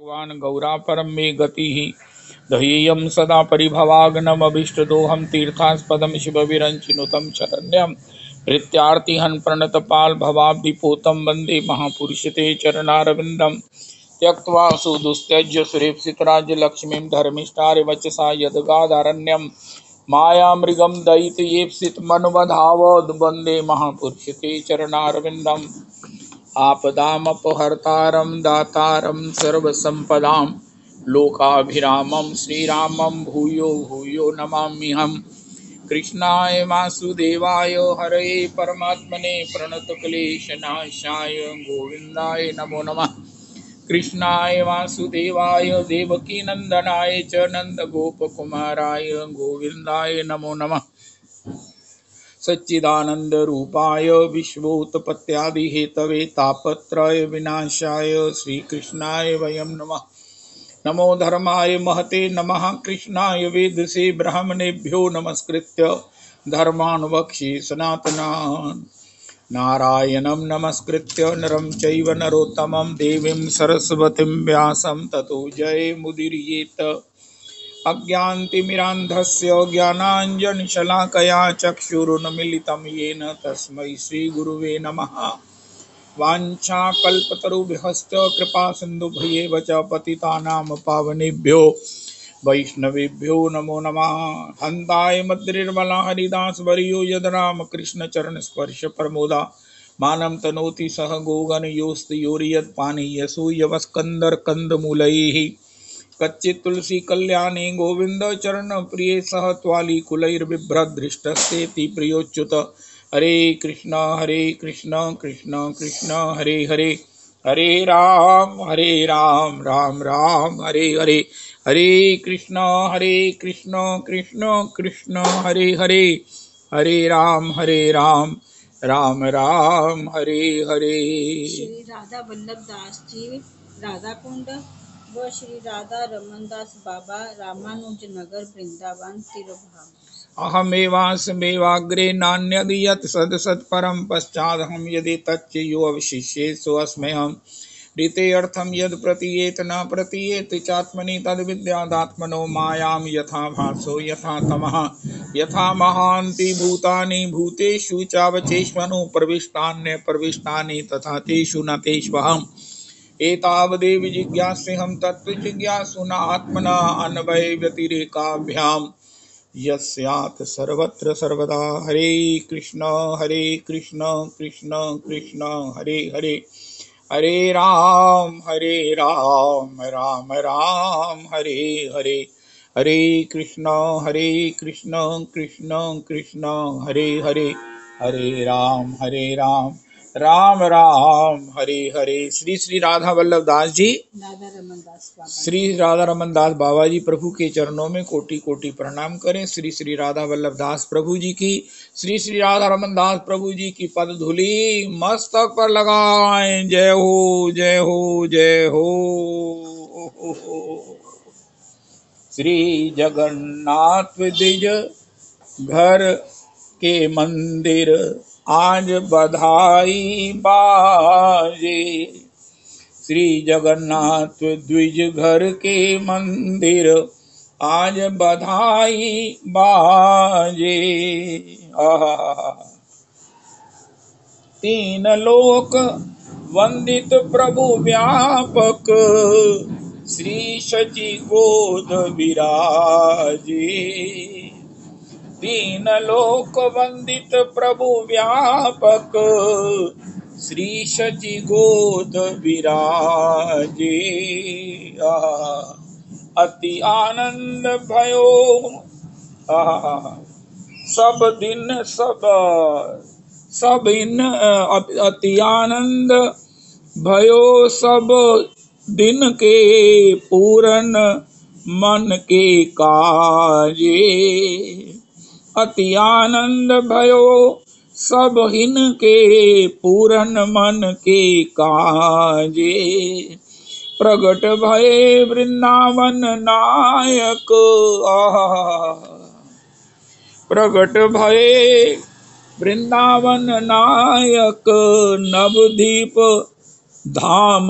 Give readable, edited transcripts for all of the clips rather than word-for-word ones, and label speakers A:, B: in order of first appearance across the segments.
A: भगवान गौरा परम मे गति दह्येयं सदा परिभवाग्नमभीष्टदोहं तीर्थास्पदं शिवविरञ्चिनुतं शरण्यं प्रीत्यार्तिहं प्रणतपाल भवाब्धिपोतं वन्दे महापुरुषते चरणारविन्दं त्यक्त्वा सुदुस्त्यज्य सुरेप्सितराज्यलक्ष्मीं धर्मिष्ठारिवचसा यद्गादारण्यं मायामृगं दयितयेप्सितमनुबधावद् वन्दे महापुरुषते चरणारविन्दम् आपदामपहर्तारं दातारं सर्वसम्पदां लोकाभिरामं श्रीरामं भूयो भूयो नमाम्यहम्। कृष्णाय वासुदेवाय हरये परमात्मने प्रणतक्लेशनाशाय गोविन्दाय नमो नमः। कृष्णाय वासुदेवाय देवकीनन्दनाय च नन्दगोपकुमाराय गोविन्दाय नमो नमः। सच्चिदानंद रूपाय विश्वोत्पत्त्यादि हेतवे तापत्रय विनाशाय श्रीकृष्णाय वयं नमः। नमो धर्माय महते नमः। कृष्णाय वेदसे ब्राह्मणेभ्यो नमस्कृत्य धर्मान् वक्ष्ये सनातनान्। नारायणं नमस्कृत्य नरं चैव नरोत्तमं देवीं सरस्वतीं व्यासं ततो जयमुदीरयेत्। अज्ञानतिमिरान्धस्य ज्ञानाञ्जनशलाकया चक्षुरुन्मीलितं येन तस्मै श्रीगुरुवे नमः। वाञ्छाकल्पतरुभ्यश्च कृपासिन्धुभ्येव च पतितानां पावनेभ्यो वैष्णवेभ्यो नमो नमः। हन्ताय मद्निर्मला हरिदासवर्यो यद्रामकृष्णचरणस्पर्श प्रमोदा मानं तनोति सह गोगणयोस्त्योर्यत्पानीयसूयवस्कन्दर्कन्दमूलैः कच्चित् तुलसी कल्याणी गोविंद चरण प्रिय सह त्वाली कुलैर्बिभ्रदृष्टस्तेति प्रियोच्युत। हरे कृष्ण कृष्ण कृष्ण हरे हरे हरे राम राम राम हरे हरे। हरे कृष्ण कृष्ण कृष्ण हरे हरे हरे राम राम राम हरे हरे।
B: श्री राधा वल्लभ दास जी राधा कुंड व श्री राधा रमन दास बाबा रामानुज नगर वृंदावन तिरुभाव।
A: अहमेवास्मेवाग्रे नान्यदि यत् सदसत्परं पश्चादहं यदि तच्च यो अवशिष्ये सोऽस्म्यहम्। ऋतेऽर्थं यद् प्रतीयेत न प्रतीयेत चात्मनि तद्विद्यादात्मनो मायां यथा भासो यथा तमः यथा महान्ति भूतानि भूतेषु चावचेष्मनो प्रविष्टान्यप्रविष्टानि तथा तेषु न तेष्वहम्। एतावदेव जिज्ञास्यहं तत्त्वजिज्ञासुना आत्मना अन्वय व्यतिरेकाभ्याम् यस्यात् सर्वत्र सर्वदा। हरे कृष्ण कृष्ण कृष्ण हरे हरे हरे राम राम राम हरे हरे। हरे कृष्ण कृष्ण कृष्ण हरे हरे हरे राम राम राम हरे हरे। श्री श्री राधा वल्लभ दास जी श्री राधा रमन दास बाबा जी प्रभु के चरणों में कोटि कोटि प्रणाम करें। श्री श्री राधा वल्लभ दास प्रभु जी की श्री श्री राधा रमन दास प्रभु जी की पद धूलि मस्तक पर लगाएं। जय हो जय हो जय हो। श्री जगन्नाथ द्विज घर के मंदिर आज बधाई बाजे। श्री जगन्नाथ द्विज घर के मंदिर आज बधाई बाजे। तीन लोक वंदित प्रभु व्यापक श्री शची गोद विराजे। तीन लोक वंदित प्रभु व्यापक श्री शची गोद विराजे। अति आनंद भयो सब दिन सब इन अति आनंद भयो सब दिन के पूरन मन के काजे। अति आनंद भयो सब हिन के पूरन मन के काजे। प्रगट भये वृंदावन नायक प्रगट भये वृंदावन नायक नवदीप धाम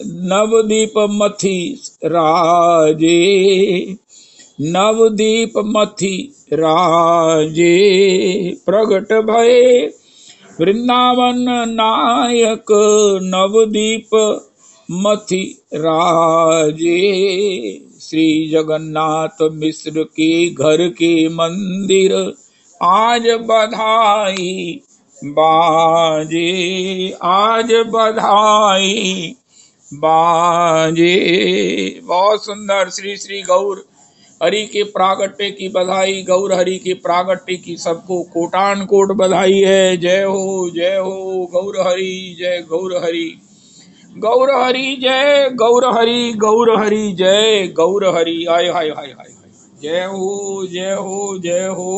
A: नवदीप मथि राजे, नवदीप मथि राजे, प्रगट भये वृंदावन नायक, नवदीप मथि राजे। श्री जगन्नाथ मिश्र के घर के मंदिर आज बधाई बाजे, आज बधाई बाजे। बहुत सुंदर। श्री श्री गौर हरि के प्रागट्य की बधाई, गौर हरि के प्रागट्य की सबको कोटान कोट बधाई है। जय हो गौर हरि, जय गौर हरि, गौर हरि जय गौर हरि, गौर हरि जय गौर हरि। हाय हाय हाय हाय, जय हो जय हो जय हो।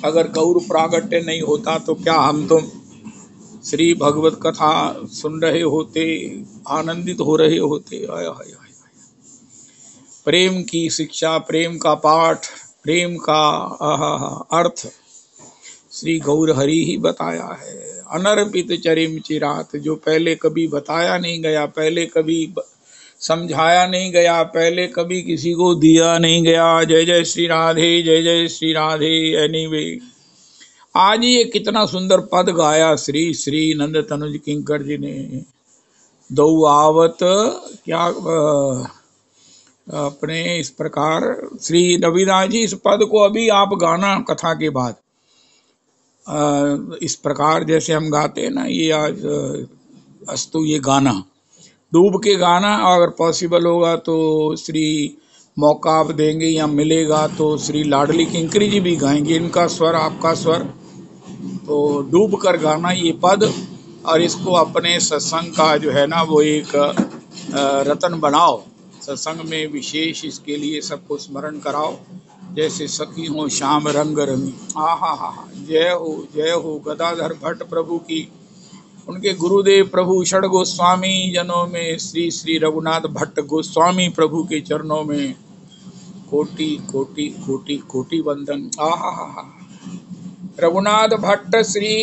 A: अगर गौर प्रागट्य नहीं होता तो क्या हम तुम श्री भगवत कथा सुन रहे होते, आनंदित हो रहे होते। हाय हाय हाय, प्रेम की शिक्षा, प्रेम का पाठ, प्रेम का अर्थ श्री गौर हरि ही बताया है। अनर्पित चरिम चिरात, जो पहले कभी बताया नहीं गया, पहले कभी समझाया नहीं गया, पहले कभी किसी को दिया नहीं गया। जय जय श्री राधे, जय जय श्री राधे। एनीवे, आज ये कितना सुंदर पद गाया श्री श्री नंद तनुज किंकर जी ने। दो आवत क्या अपने इस प्रकार श्री रविदास जी इस पद को अभी आप गाना कथा के बाद इस प्रकार जैसे हम गाते हैं ना, ये आज अस्तु ये गाना डूब के गाना। अगर पॉसिबल होगा तो श्री मौका आप देंगे या मिलेगा तो श्री लाडली किंकरी जी भी गाएंगे, इनका स्वर आपका स्वर, तो डूब कर गाना ये पद। और इसको अपने सत्संग का जो है ना वो एक रतन बनाओ, सत्संग में विशेष इसके लिए सबको स्मरण कराओ, जैसे सखी हो श्याम रंग रंगी। हा, जय हो गदाधर भट्ट प्रभु की, उनके गुरुदेव प्रभु षड गोस्वामी जनों में श्री श्री रघुनाथ भट्ट गोस्वामी प्रभु के चरणों में कोटि कोटि कोटि कोटि वंदन। हा, रघुनाथ भट्ट श्री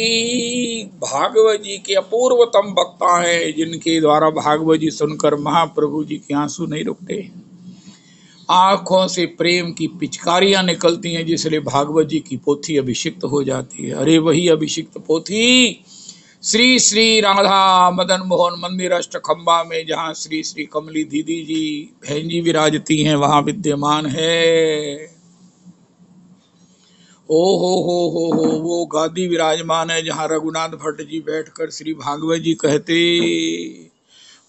A: भागवत जी के अपूर्वतम वक्ता है, जिनके द्वारा भागवत जी सुनकर महाप्रभु जी के आंसू नहीं रुकते, आंखों से प्रेम की पिचकारियां निकलती हैं, जिसलिए भागवत जी की पोथी अभिषिक्त हो जाती है। अरे वही अभिषिक्त पोथी श्री श्री राधा मदन मोहन मंदिर अष्टखंबा में, जहाँ श्री श्री कमली दीदी जी बहन जी विराजती हैं, वहां विद्यमान है। ओ हो, वो गादी विराजमान है जहाँ रघुनाथ भट्ट जी बैठकर श्री भागवत जी कहते।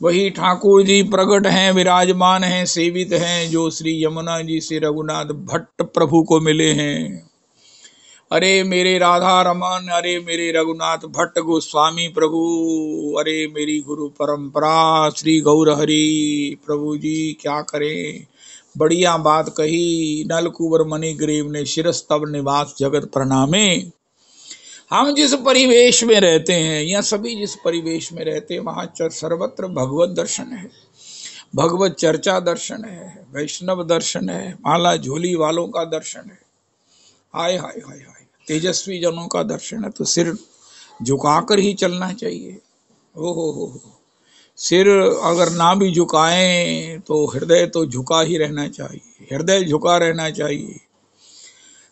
A: वही ठाकुर जी प्रकट हैं, विराजमान हैं, सेवित हैं, जो श्री यमुना जी से रघुनाथ भट्ट प्रभु को मिले हैं। अरे मेरे राधा रमन, अरे मेरे रघुनाथ भट्ट गोस्वामी प्रभु, अरे मेरी गुरु परंपरा श्री गौर हरि प्रभु जी, क्या करें, बढ़िया बात कही। नलकुबर मणिग्रीव ने शिरस तब निवास जगत प्रणामे। हम जिस परिवेश में रहते हैं, या सभी जिस परिवेश में रहते हैं, वहाँ सर्वत्र भगवत दर्शन है, भगवत चर्चा दर्शन है, वैष्णव दर्शन है, माला झोली वालों का दर्शन है। हाय हाय हाय हाय, तेजस्वी जनों का दर्शन है। तो सिर झुकाकर ही चलना चाहिए। ओ हो, सिर अगर ना भी झुकाएं तो हृदय तो झुका ही रहना चाहिए, हृदय झुका रहना चाहिए।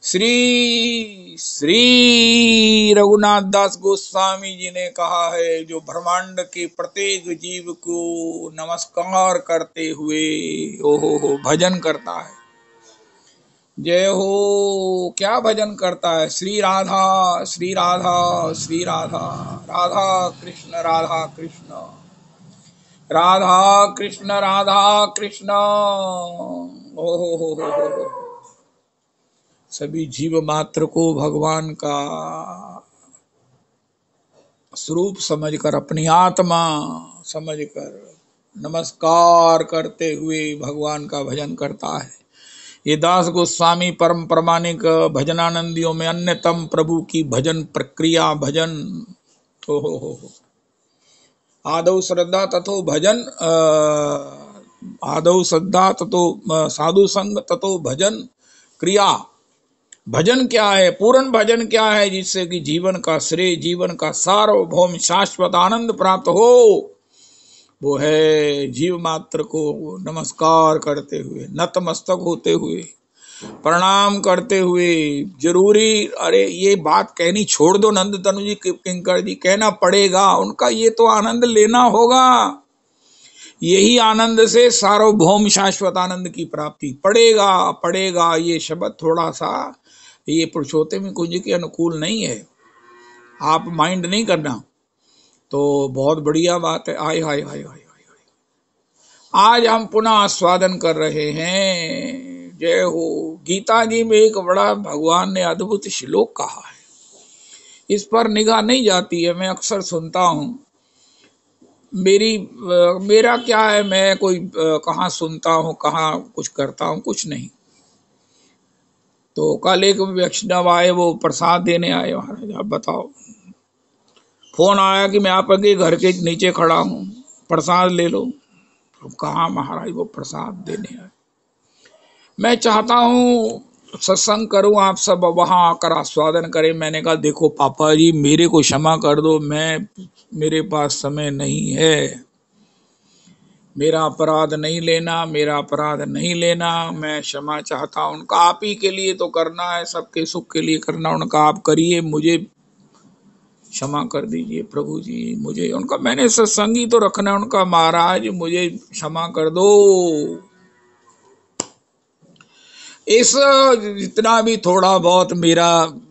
A: श्री श्री रघुनाथ दास गोस्वामी जी ने कहा है, जो ब्रह्मांड के प्रत्येक जीव को नमस्कार करते हुए ओहो भजन करता है। जय हो, क्या भजन करता है? श्री राधा श्री राधा श्री राधा, राधा कृष्ण राधा कृष्ण, राधा कृष्ण राधा कृष्ण। हो सभी जीव मात्र को भगवान का स्वरूप समझकर, अपनी आत्मा समझकर नमस्कार करते हुए भगवान का भजन करता है। ये दास गोस्वामी परम प्रमाणिक भजनानंदियों में अन्यतम प्रभु की भजन प्रक्रिया भजन। हो आदौ श्रद्धा तथो भजन, आदौ श्रद्धा तथो साधु संग तथो भजन क्रिया। भजन क्या है, पूर्ण भजन क्या है, जिससे कि जीवन का श्रेय, जीवन का सार्वभौम शाश्वत आनंद प्राप्त हो। वो है जीव मात्र को नमस्कार करते हुए, नतमस्तक होते हुए, प्रणाम करते हुए। जरूरी, अरे ये बात कहनी छोड़ दो नंद तनु जी, किंकर जी, कहना पड़ेगा उनका, ये तो आनंद लेना होगा। यही आनंद से सार्वभौम शाश्वत आनंद की प्राप्ति। पड़ेगा पड़ेगा, ये शब्द थोड़ा सा ये पुरुषोत्तम कुंज के अनुकूल नहीं है, आप माइंड नहीं करना। तो बहुत बढ़िया बात है। आय हाय हाय हाय, आज हम पुनः आस्वादन कर रहे हैं। जय हो। गीता जी में एक बड़ा भगवान ने अद्भुत श्लोक कहा है, इस पर निगाह नहीं जाती है। मैं अक्सर सुनता हूँ, मेरा क्या है, मैं कोई कहाँ सुनता हूँ, कहाँ कुछ करता हूँ, कुछ नहीं। तो कल एक वैष्णव आए, वो प्रसाद देने आए। महाराज आप बताओ, फोन आया कि मैं आपके घर के नीचे खड़ा हूँ, प्रसाद ले लो। तो कहाँ महाराज वो प्रसाद देने आए। मैं चाहता हूँ सत्संग करूँ, आप सब वहां आकर आस्वादन करें। मैंने कहा देखो पापा जी, मेरे को क्षमा कर दो, मेरे पास समय नहीं है। मेरा अपराध नहीं लेना, मेरा अपराध नहीं लेना, मैं क्षमा चाहता हूँ। उनका आप ही के लिए तो करना है, सबके सुख के लिए करना। उनका आप करिए, मुझे क्षमा कर दीजिए प्रभु जी। मुझे उनका, मैंने सत्संगी तो रखना है उनका, महाराज मुझे क्षमा कर दो। इस जितना भी थोड़ा बहुत मेरा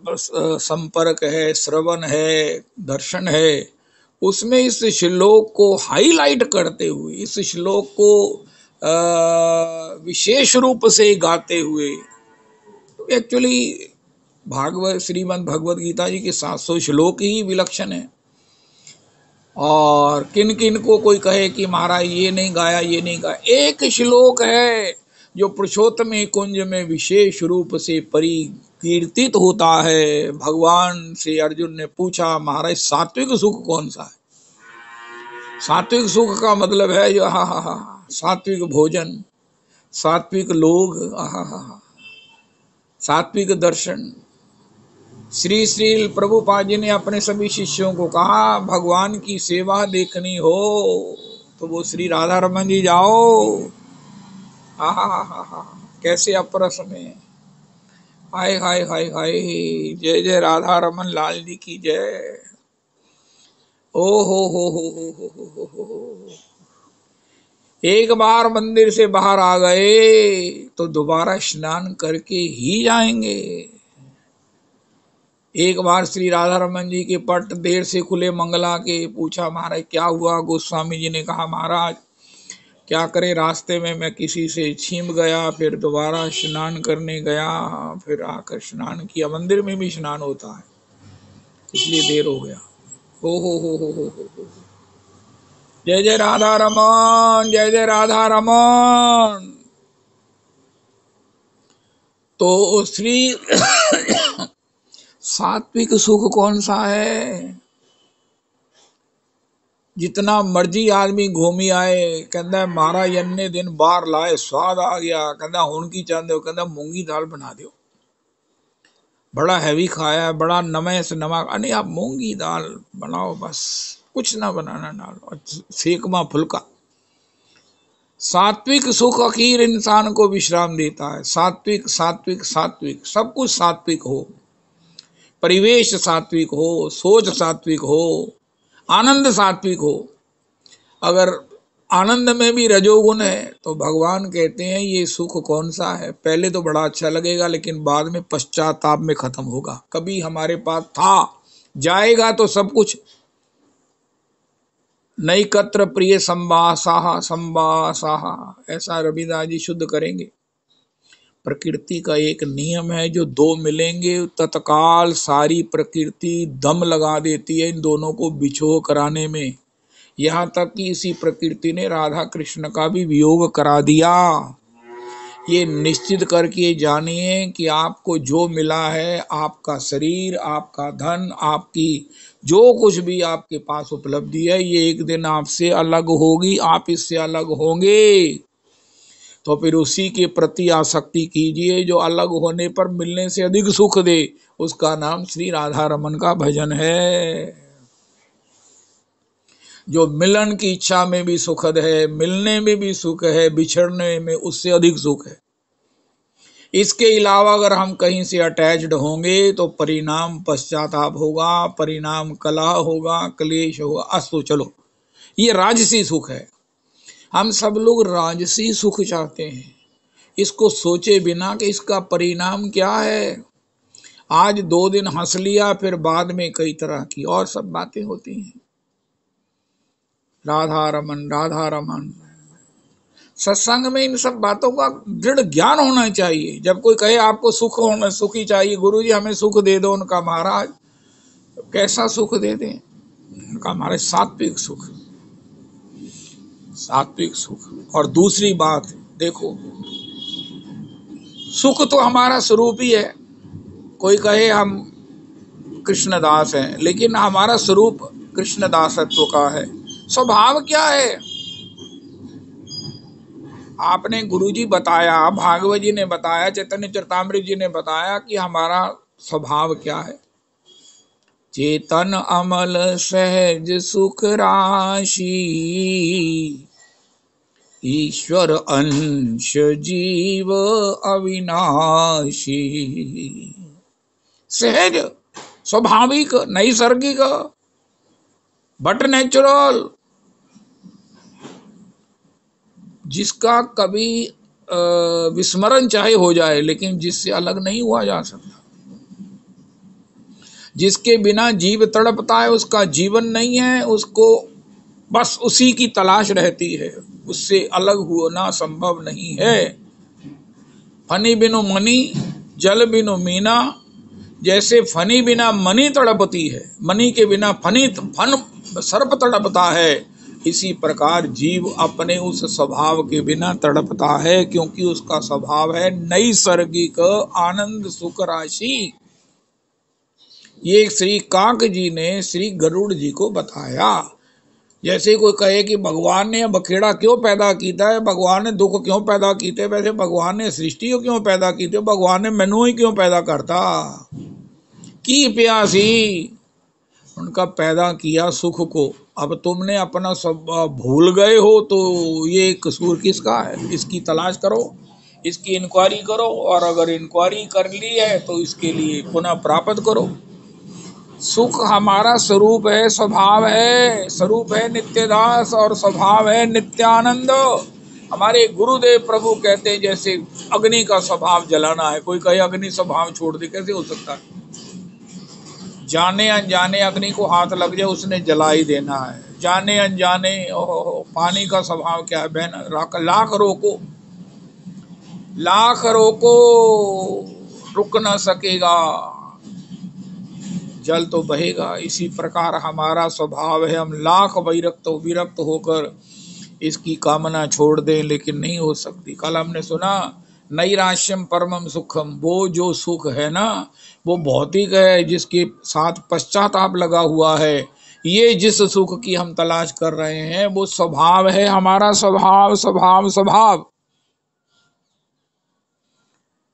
A: संपर्क है, श्रवण है, दर्शन है, उसमें इस श्लोक को हाईलाइट करते हुए, इस श्लोक को विशेष रूप से गाते हुए, तो एक्चुअली भागवत, श्रीमद् भगवत गीता जी के 700 श्लोक ही विलक्षण है। और किन किन को कोई कहे कि महाराज ये नहीं गाया, ये नहीं गाया, एक श्लोक है जो पुरुषोत्तम कुंज में विशेष रूप से परिकीर्तित होता है। भगवान से अर्जुन ने पूछा, महाराज सात्विक सुख कौन सा है? सात्विक सुख का मतलब है जो सात्विक भोजन, सात्विक लोग, सात्विक दर्शन। श्री श्री प्रभुपाद जी ने अपने सभी शिष्यों को कहा, भगवान की सेवा देखनी हो तो वो श्री राधा रमन जी जाओ। कैसे अपरस में, हाय हाय हाय हाय। जय जय राधा रमन लाल जी की जय। ओ हो। एक बार मंदिर से बाहर आ गए तो दोबारा स्नान करके ही जाएंगे। एक बार श्री राधा रमन जी के पट देर से खुले, मंगला के पूछा, महाराज क्या हुआ? गोस्वामी जी ने कहा, महाराज क्या करे, रास्ते में मैं किसी से छिप गया, फिर दोबारा स्नान करने गया, फिर आकर स्नान किया। मंदिर में भी स्नान होता है, इसलिए देर हो गया। हो। जय जय राधा रमन, जय जय राधा रमन। तो श्री सात्विक सुख कौन सा है? जितना मर्जी आदमी घूमी आए, कहता महाराज अन्य दिन बाहर लाए, स्वाद आ गया, कहता हुण की चाहते हो, कहता मूंगी दाल बना दो, बड़ा हैवी खाया, बड़ा नमक से नमक। अरे आप मूंगी दाल बनाओ, बस कुछ ना बनाना, डालो सेकमा फुल्का। सात्विक सुख आखिर इंसान को विश्राम देता है। सात्विक सात्विक सात्विक, सब कुछ सात्विक हो, परिवेश सात्विक हो, सोच सात्विक हो, आनंद सात्विक हो। अगर आनंद में भी रजोगुण है तो भगवान कहते हैं ये सुख कौन सा है? पहले तो बड़ा अच्छा लगेगा, लेकिन बाद में पश्चाताप में खत्म होगा। कभी हमारे पास था, जाएगा तो सब कुछ। नैकत्र प्रिय संवासाहा संवासाहा, ऐसा रविदास जी शुद्ध करेंगे। प्रकृति का एक नियम है, जो दो मिलेंगे तत्काल सारी प्रकृति दम लगा देती है इन दोनों को बिछोह कराने में। यहाँ तक कि इसी प्रकृति ने राधा कृष्ण का भी वियोग करा दिया। ये निश्चित करके जानिए कि आपको जो मिला है, आपका शरीर, आपका धन, आपकी जो कुछ भी आपके पास उपलब्धि है, ये एक दिन आपसे अलग होगी, आप इससे अलग होंगे। तो फिर उसी के प्रति आसक्ति कीजिए जो अलग होने पर मिलने से अधिक सुख दे। उसका नाम श्री राधा रमन का भजन है। जो मिलन की इच्छा में भी सुखद है, मिलने में भी सुख है, बिछड़ने में उससे अधिक सुख है। इसके अलावा अगर हम कहीं से अटैच्ड होंगे तो परिणाम पश्चाताप होगा, परिणाम कलह होगा, क्लेश होगा। अस्तु चलो, ये राजसी सुख है। हम सब लोग राजसी सुख चाहते हैं, इसको सोचे बिना कि इसका परिणाम क्या है। आज 2 दिन हंस लिया, फिर बाद में कई तरह की और सब बातें होती हैं। राधा रमन, राधा रमन। सत्संग में इन सब बातों का दृढ़ ज्ञान होना चाहिए। जब कोई कहे आपको सुख होना, सुखी चाहिए, गुरुजी हमें सुख दे दो, उनका महाराज कैसा सुख दे दें? उनका हमारे सात्विक सुख, सात्विक सुख। और दूसरी बात देखो, सुख तो हमारा स्वरूप ही है। कोई कहे हम कृष्णदास हैं, लेकिन हमारा स्वरूप कृष्णदासत्व का है। स्वभाव क्या है? आपने गुरुजी बताया, भागवत जी ने बताया, चैतन्य चरितामृत जी ने बताया कि हमारा स्वभाव क्या है। चेतन अमल सहज सुख राशि, ईश्वर अंश जीव अविनाशी। सहज, स्वाभाविक, नैसर्गिक, बट नेचुरल, जिसका कभी विस्मरण चाहे हो जाए लेकिन जिससे अलग नहीं हुआ जा सकता। जिसके बिना जीव तड़पता है, उसका जीवन नहीं है, उसको बस उसी की तलाश रहती है, उससे अलग होना संभव नहीं है। फनी बिनु मनी, जल बिनु मीना। जैसे फनी बिना मनी तड़पती है, मनी के बिना फन सर्प तड़पता है, इसी प्रकार जीव अपने उस स्वभाव के बिना तड़पता है, क्योंकि उसका स्वभाव है नैसर्गिक आनंद सुख राशि। ये श्री काक जी ने श्री गरुड़ जी को बताया। जैसे कोई कहे कि भगवान ने बखेड़ा क्यों पैदा किया है, भगवान ने दुख क्यों पैदा किए, वैसे भगवान ने सृष्टि को क्यों पैदा की, भगवान ने मैनू ही क्यों पैदा करता की प्यासी। उनका पैदा किया सुख को। अब तुमने अपना सब भूल गए हो, तो ये कसूर किसका है? इसकी तलाश करो, इसकी इंक्वायरी करो, और अगर इंक्वायरी कर ली है तो इसके लिए पुनः प्राप्त करो। सुख हमारा स्वरूप है, स्वभाव है। स्वरूप है नित्यदास और स्वभाव है नित्यानंद। हमारे गुरुदेव प्रभु कहते हैं जैसे अग्नि का स्वभाव जलाना है। कोई कहे अग्नि स्वभाव छोड़ दे, कैसे हो सकता है? जाने अनजाने अग्नि को हाथ लग जाए, उसने जला ही देना है। जाने अनजाने पानी का स्वभाव क्या है? बहन लाख रोको रुक ना सकेगा, जल तो बहेगा। इसी प्रकार हमारा स्वभाव है, हम लाख विरक्त होकर इसकी कामना छोड़ दें, लेकिन नहीं हो सकती। कल हमने सुना नैराश्यम परमम सुखम, वो जो सुख है ना, वो भौतिक है, जिसके साथ पश्चाताप लगा हुआ है। ये जिस सुख की हम तलाश कर रहे हैं वो स्वभाव है हमारा, स्वभाव स्वभाव स्वभाव।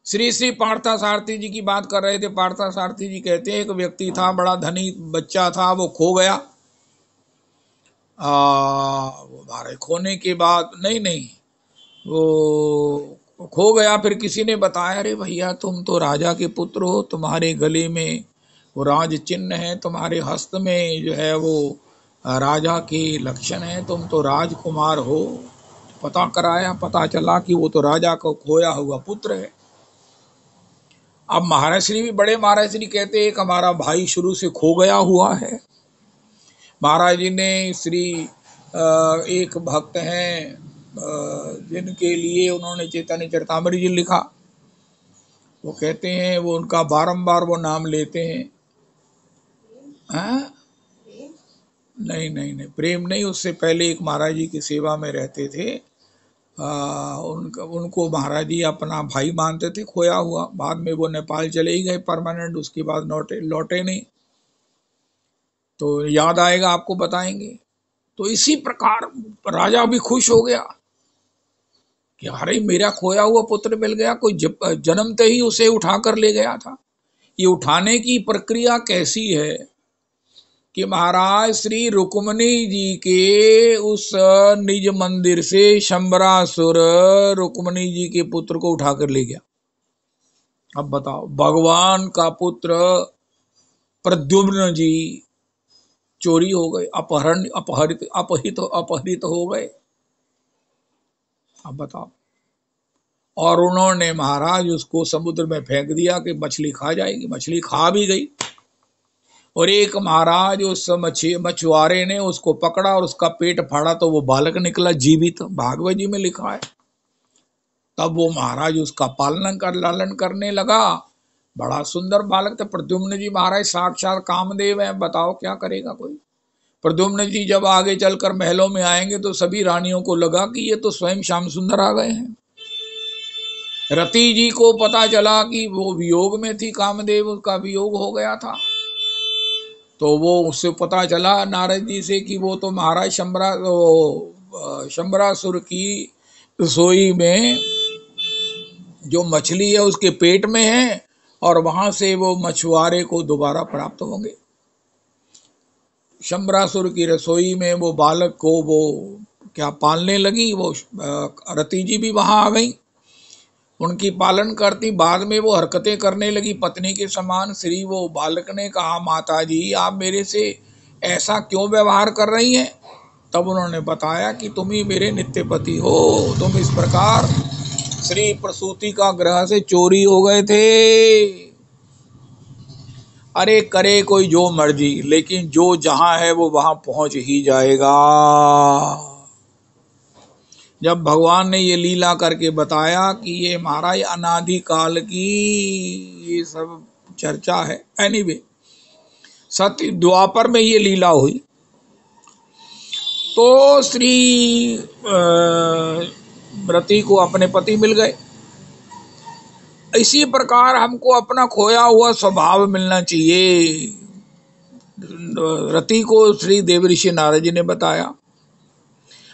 A: श्री श्री पार्थसारथी जी की बात कर रहे थे। पार्थसारथी जी कहते हैं एक व्यक्ति था, बड़ा धनी बच्चा था, वो खो गया। वो मारे खोने के बाद नहीं वो खो गया। फिर किसी ने बताया, अरे भैया तुम तो राजा के पुत्र हो, तुम्हारे गले में वो राज चिन्ह है, तुम्हारे हस्त में जो है वो राजा के लक्षण है, तुम तो राजकुमार हो। पता कराया, पता चला कि वो तो राजा को खोया हुआ पुत्र है। अब महाराज श्री भी बड़े महाराज श्री कहते हैं, हमारा भाई शुरू से खो गया हुआ है। महाराज जी ने श्री एक भक्त हैं जिनके लिए उन्होंने चैतन्य चरितामृत जी लिखा। वो कहते हैं, वो उनका बारंबार वो नाम लेते हैं। नहीं, प्रेम नहीं, उससे पहले एक महाराज जी की सेवा में रहते थे। उनको महाराज जी अपना भाई मानते थे, खोया हुआ। बाद में वो नेपाल चले ही गए परमानेंट, उसके बाद लौटे नहीं। तो याद आएगा आपको बताएंगे। तो इसी प्रकार राजा भी खुश हो गया कि अरे मेरा खोया हुआ पुत्र मिल गया, कोई जन्मते ही उसे उठा कर ले गया था। ये उठाने की प्रक्रिया कैसी है कि महाराज श्री रुक्मणी जी के उस निज मंदिर से शंबरासुर रुक्मणी जी के पुत्र को उठाकर ले गया। अब बताओ, भगवान का पुत्र प्रद्युम्न जी चोरी हो गए, अपहरित हो गए। अब बताओ, और उन्होंने महाराज उसको समुद्र में फेंक दिया कि मछली खा जाएगी। मछली खा भी गई, और एक महाराज उस मछुआरे ने उसको पकड़ा और उसका पेट फाड़ा तो वो बालक निकला जीवित, भागवत जी में लिखा है। तब वो महाराज उसका लालन करने लगा। बड़ा सुंदर बालक था प्रद्युम्न जी। महाराज साक्षात कामदेव है, बताओ क्या करेगा कोई। प्रद्युम्न जी जब आगे चलकर महलों में आएंगे तो सभी रानियों को लगा कि ये तो स्वयं श्याम सुंदर आ गए हैं। रति जी को पता चला कि वो वियोग में थी, कामदेव उसका वियोग हो गया था, तो वो उससे पता चला नारद जी से कि वो तो महाराज शंबरासुर की रसोई में जो मछली है उसके पेट में है, और वहां से वो मछुआरे को दोबारा प्राप्त होंगे। शंबरासुर की रसोई में वो बालक को वो क्या पालने लगी, वो रति जी भी वहां आ गई, उनकी पालन करती। बाद में वो हरकतें करने लगी पत्नी के समान। श्री वो बालक ने कहा, माता जी आप मेरे से ऐसा क्यों व्यवहार कर रही हैं? तब उन्होंने बताया कि तुम ही मेरे नित्य पति हो, तुम इस प्रकार श्री प्रसूति का ग्रह से चोरी हो गए थे। अरे करे कोई जो मर्जी, लेकिन जो जहां है वो वहां पहुंच ही जाएगा। जब भगवान ने ये लीला करके बताया कि ये महाराज अनादि काल की ये सब चर्चा है। एनीवे, सत्य द्वापर में ये लीला हुई तो श्री रति को अपने पति मिल गए। इसी प्रकार हमको अपना खोया हुआ स्वभाव मिलना चाहिए। रति को श्री देवऋषि नारद जी ने बताया।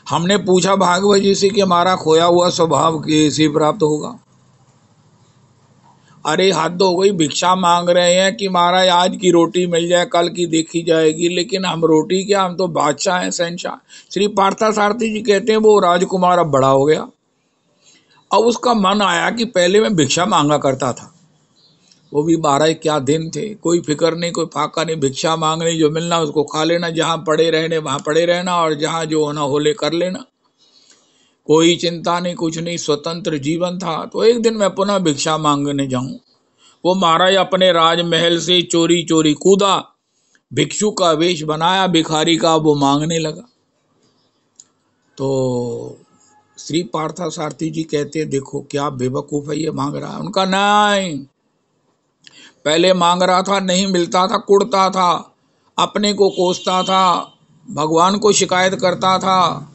A: हमने पूछा भागवत जी से कि हमारा खोया हुआ स्वभाव कैसे प्राप्त होगा। अरे हद हो गई, भिक्षा मांग रहे हैं कि महाराज आज की रोटी मिल जाए, कल की देखी जाएगी। लेकिन हम रोटी क्या, हम तो बादशाह हैं, शहंशाह। श्री पार्थसारथी जी कहते हैं वो राजकुमार अब बड़ा हो गया। अब उसका मन आया कि पहले मैं भिक्षा मांगा करता था, वो भी महाराज क्या दिन थे, कोई फिक्र नहीं, कोई फाका नहीं, भिक्षा मांगने जो मिलना उसको खा लेना, जहाँ पड़े रहने वहाँ पड़े रहना, और जहाँ जो होना होले कर लेना, कोई चिंता नहीं, कुछ नहीं, स्वतंत्र जीवन था। तो एक दिन मैं पुनः भिक्षा मांगने जाऊं। वो महाराज अपने राजमहल से चोरी चोरी कूदा, भिक्षु का वेश बनाया, भिखारी का वो मांगने लगा। तो श्री पार्थसारथी जी कहते देखो क्या बेवकूफ है, ये मांग रहा है। उनका नहीं, पहले मांग रहा था, नहीं मिलता था, कुड़ता था, अपने को कोसता था, भगवान को शिकायत करता था,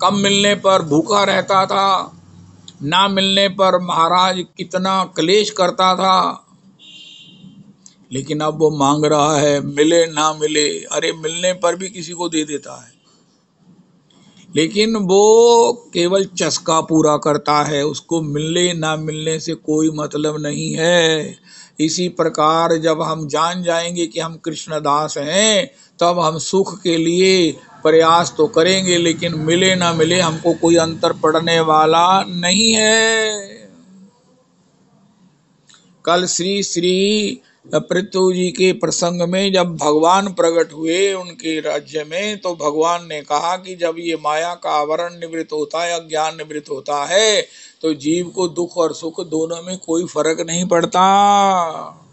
A: कम मिलने पर भूखा रहता था, ना मिलने पर महाराज कितना क्लेश करता था। लेकिन अब वो मांग रहा है, मिले ना मिले, अरे मिलने पर भी किसी को दे देता है, लेकिन वो केवल चस्का पूरा करता है, उसको मिलने ना मिलने से कोई मतलब नहीं है। इसी प्रकार जब हम जान जाएंगे कि हम कृष्णदास हैं, तब हम सुख के लिए प्रयास तो करेंगे, लेकिन मिले ना मिले हमको कोई अंतर पड़ने वाला नहीं है। कल श्री श्री पृथु जी के प्रसंग में जब भगवान प्रकट हुए उनके राज्य में, तो भगवान ने कहा कि जब ये माया का आवरण निवृत्त होता है, अज्ञान निवृत्त होता है, तो जीव को दुख और सुख दोनों में कोई फर्क नहीं पड़ता,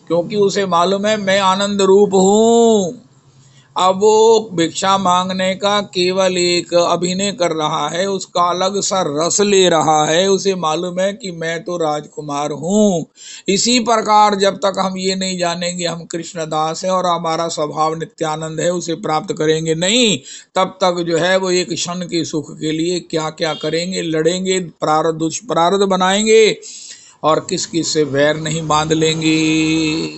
A: क्योंकि उसे मालूम है मैं आनंद रूप हूँ। अब वो भिक्षा मांगने का केवल एक अभिनय कर रहा है, उसका अलग सा रस ले रहा है, उसे मालूम है कि मैं तो राजकुमार हूँ। इसी प्रकार जब तक हम ये नहीं जानेंगे हम कृष्णदास हैं और हमारा स्वभाव नित्यानंद है, उसे प्राप्त करेंगे नहीं, तब तक जो है वो एक क्षण के सुख के लिए क्या क्या करेंगे, लड़ेंगे, प्रारब्ध दुष्प्रारब्ध बनाएंगे और किस किस से वैर नहीं बांध लेंगे।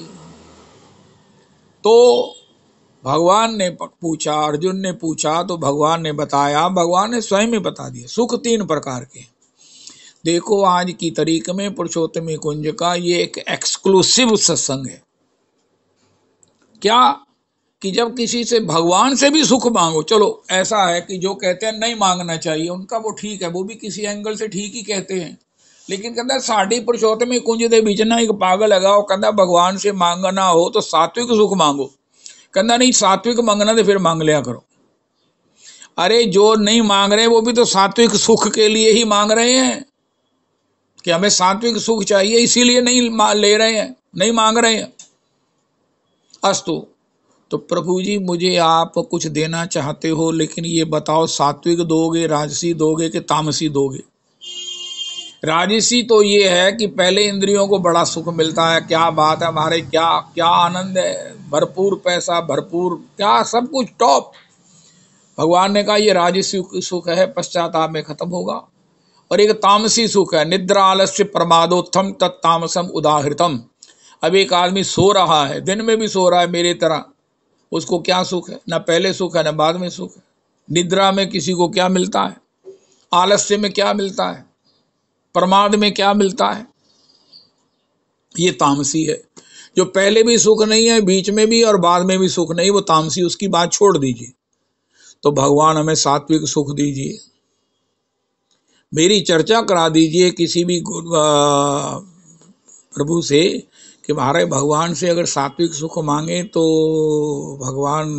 A: तो भगवान ने पूछा, अर्जुन ने पूछा तो भगवान ने बताया, भगवान ने स्वयं ही बता दिया। सुख 3 प्रकार के। देखो आज की तारीख में पुरुषोत्तम कुंज का ये एक एक्सक्लूसिव सत्संग है। क्या कि जब किसी से भगवान से भी सुख मांगो, चलो ऐसा है कि जो कहते हैं नहीं मांगना चाहिए उनका वो ठीक है, वो भी किसी एंगल से ठीक ही कहते हैं, लेकिन कहता साड़ी पुरुषोत्तम कुंज दे बीच ना एक पागल है वो कहता भगवान से मांगना हो तो सात्विक सुख मांगो। कहता नहीं, सात्विक मांगना तो फिर मांग लिया करो। अरे जो नहीं मांग रहे वो भी तो सात्विक सुख के लिए ही मांग रहे हैं कि हमें सात्विक सुख चाहिए, इसीलिए नहीं ले रहे हैं, नहीं मांग रहे हैं। अस्तु, तो प्रभु जी मुझे आप कुछ देना चाहते हो, लेकिन ये बताओ सात्विक दोगे, राजसी दोगे कि तामसी दोगे? राजसी तो ये है कि पहले इंद्रियों को बड़ा सुख मिलता है, क्या बात है हमारे, क्या क्या आनंद है, भरपूर पैसा, भरपूर क्या सब कुछ टॉप। भगवान ने कहा ये राजसी सुख है, पश्चाताप में खत्म होगा। और एक तामसी सुख है, निद्रा आलस्य प्रमादोत्थम तत्तामसम उदाहृतम। अब एक आदमी सो रहा है, दिन में भी सो रहा है मेरी तरह, उसको क्या सुख है? ना पहले सुख है ना बाद में सुख है। निद्रा में किसी को क्या मिलता है, आलस्य में क्या मिलता है, प्रमाद में क्या मिलता है? ये तामसी है। जो पहले भी सुख नहीं है, बीच में भी और बाद में भी सुख नहीं, वो तामसी, उसकी बात छोड़ दीजिए। तो भगवान हमें सात्विक सुख दीजिए। मेरी चर्चा करा दीजिए किसी भी प्रभु से कि महाराज भगवान से अगर सात्विक सुख मांगे तो भगवान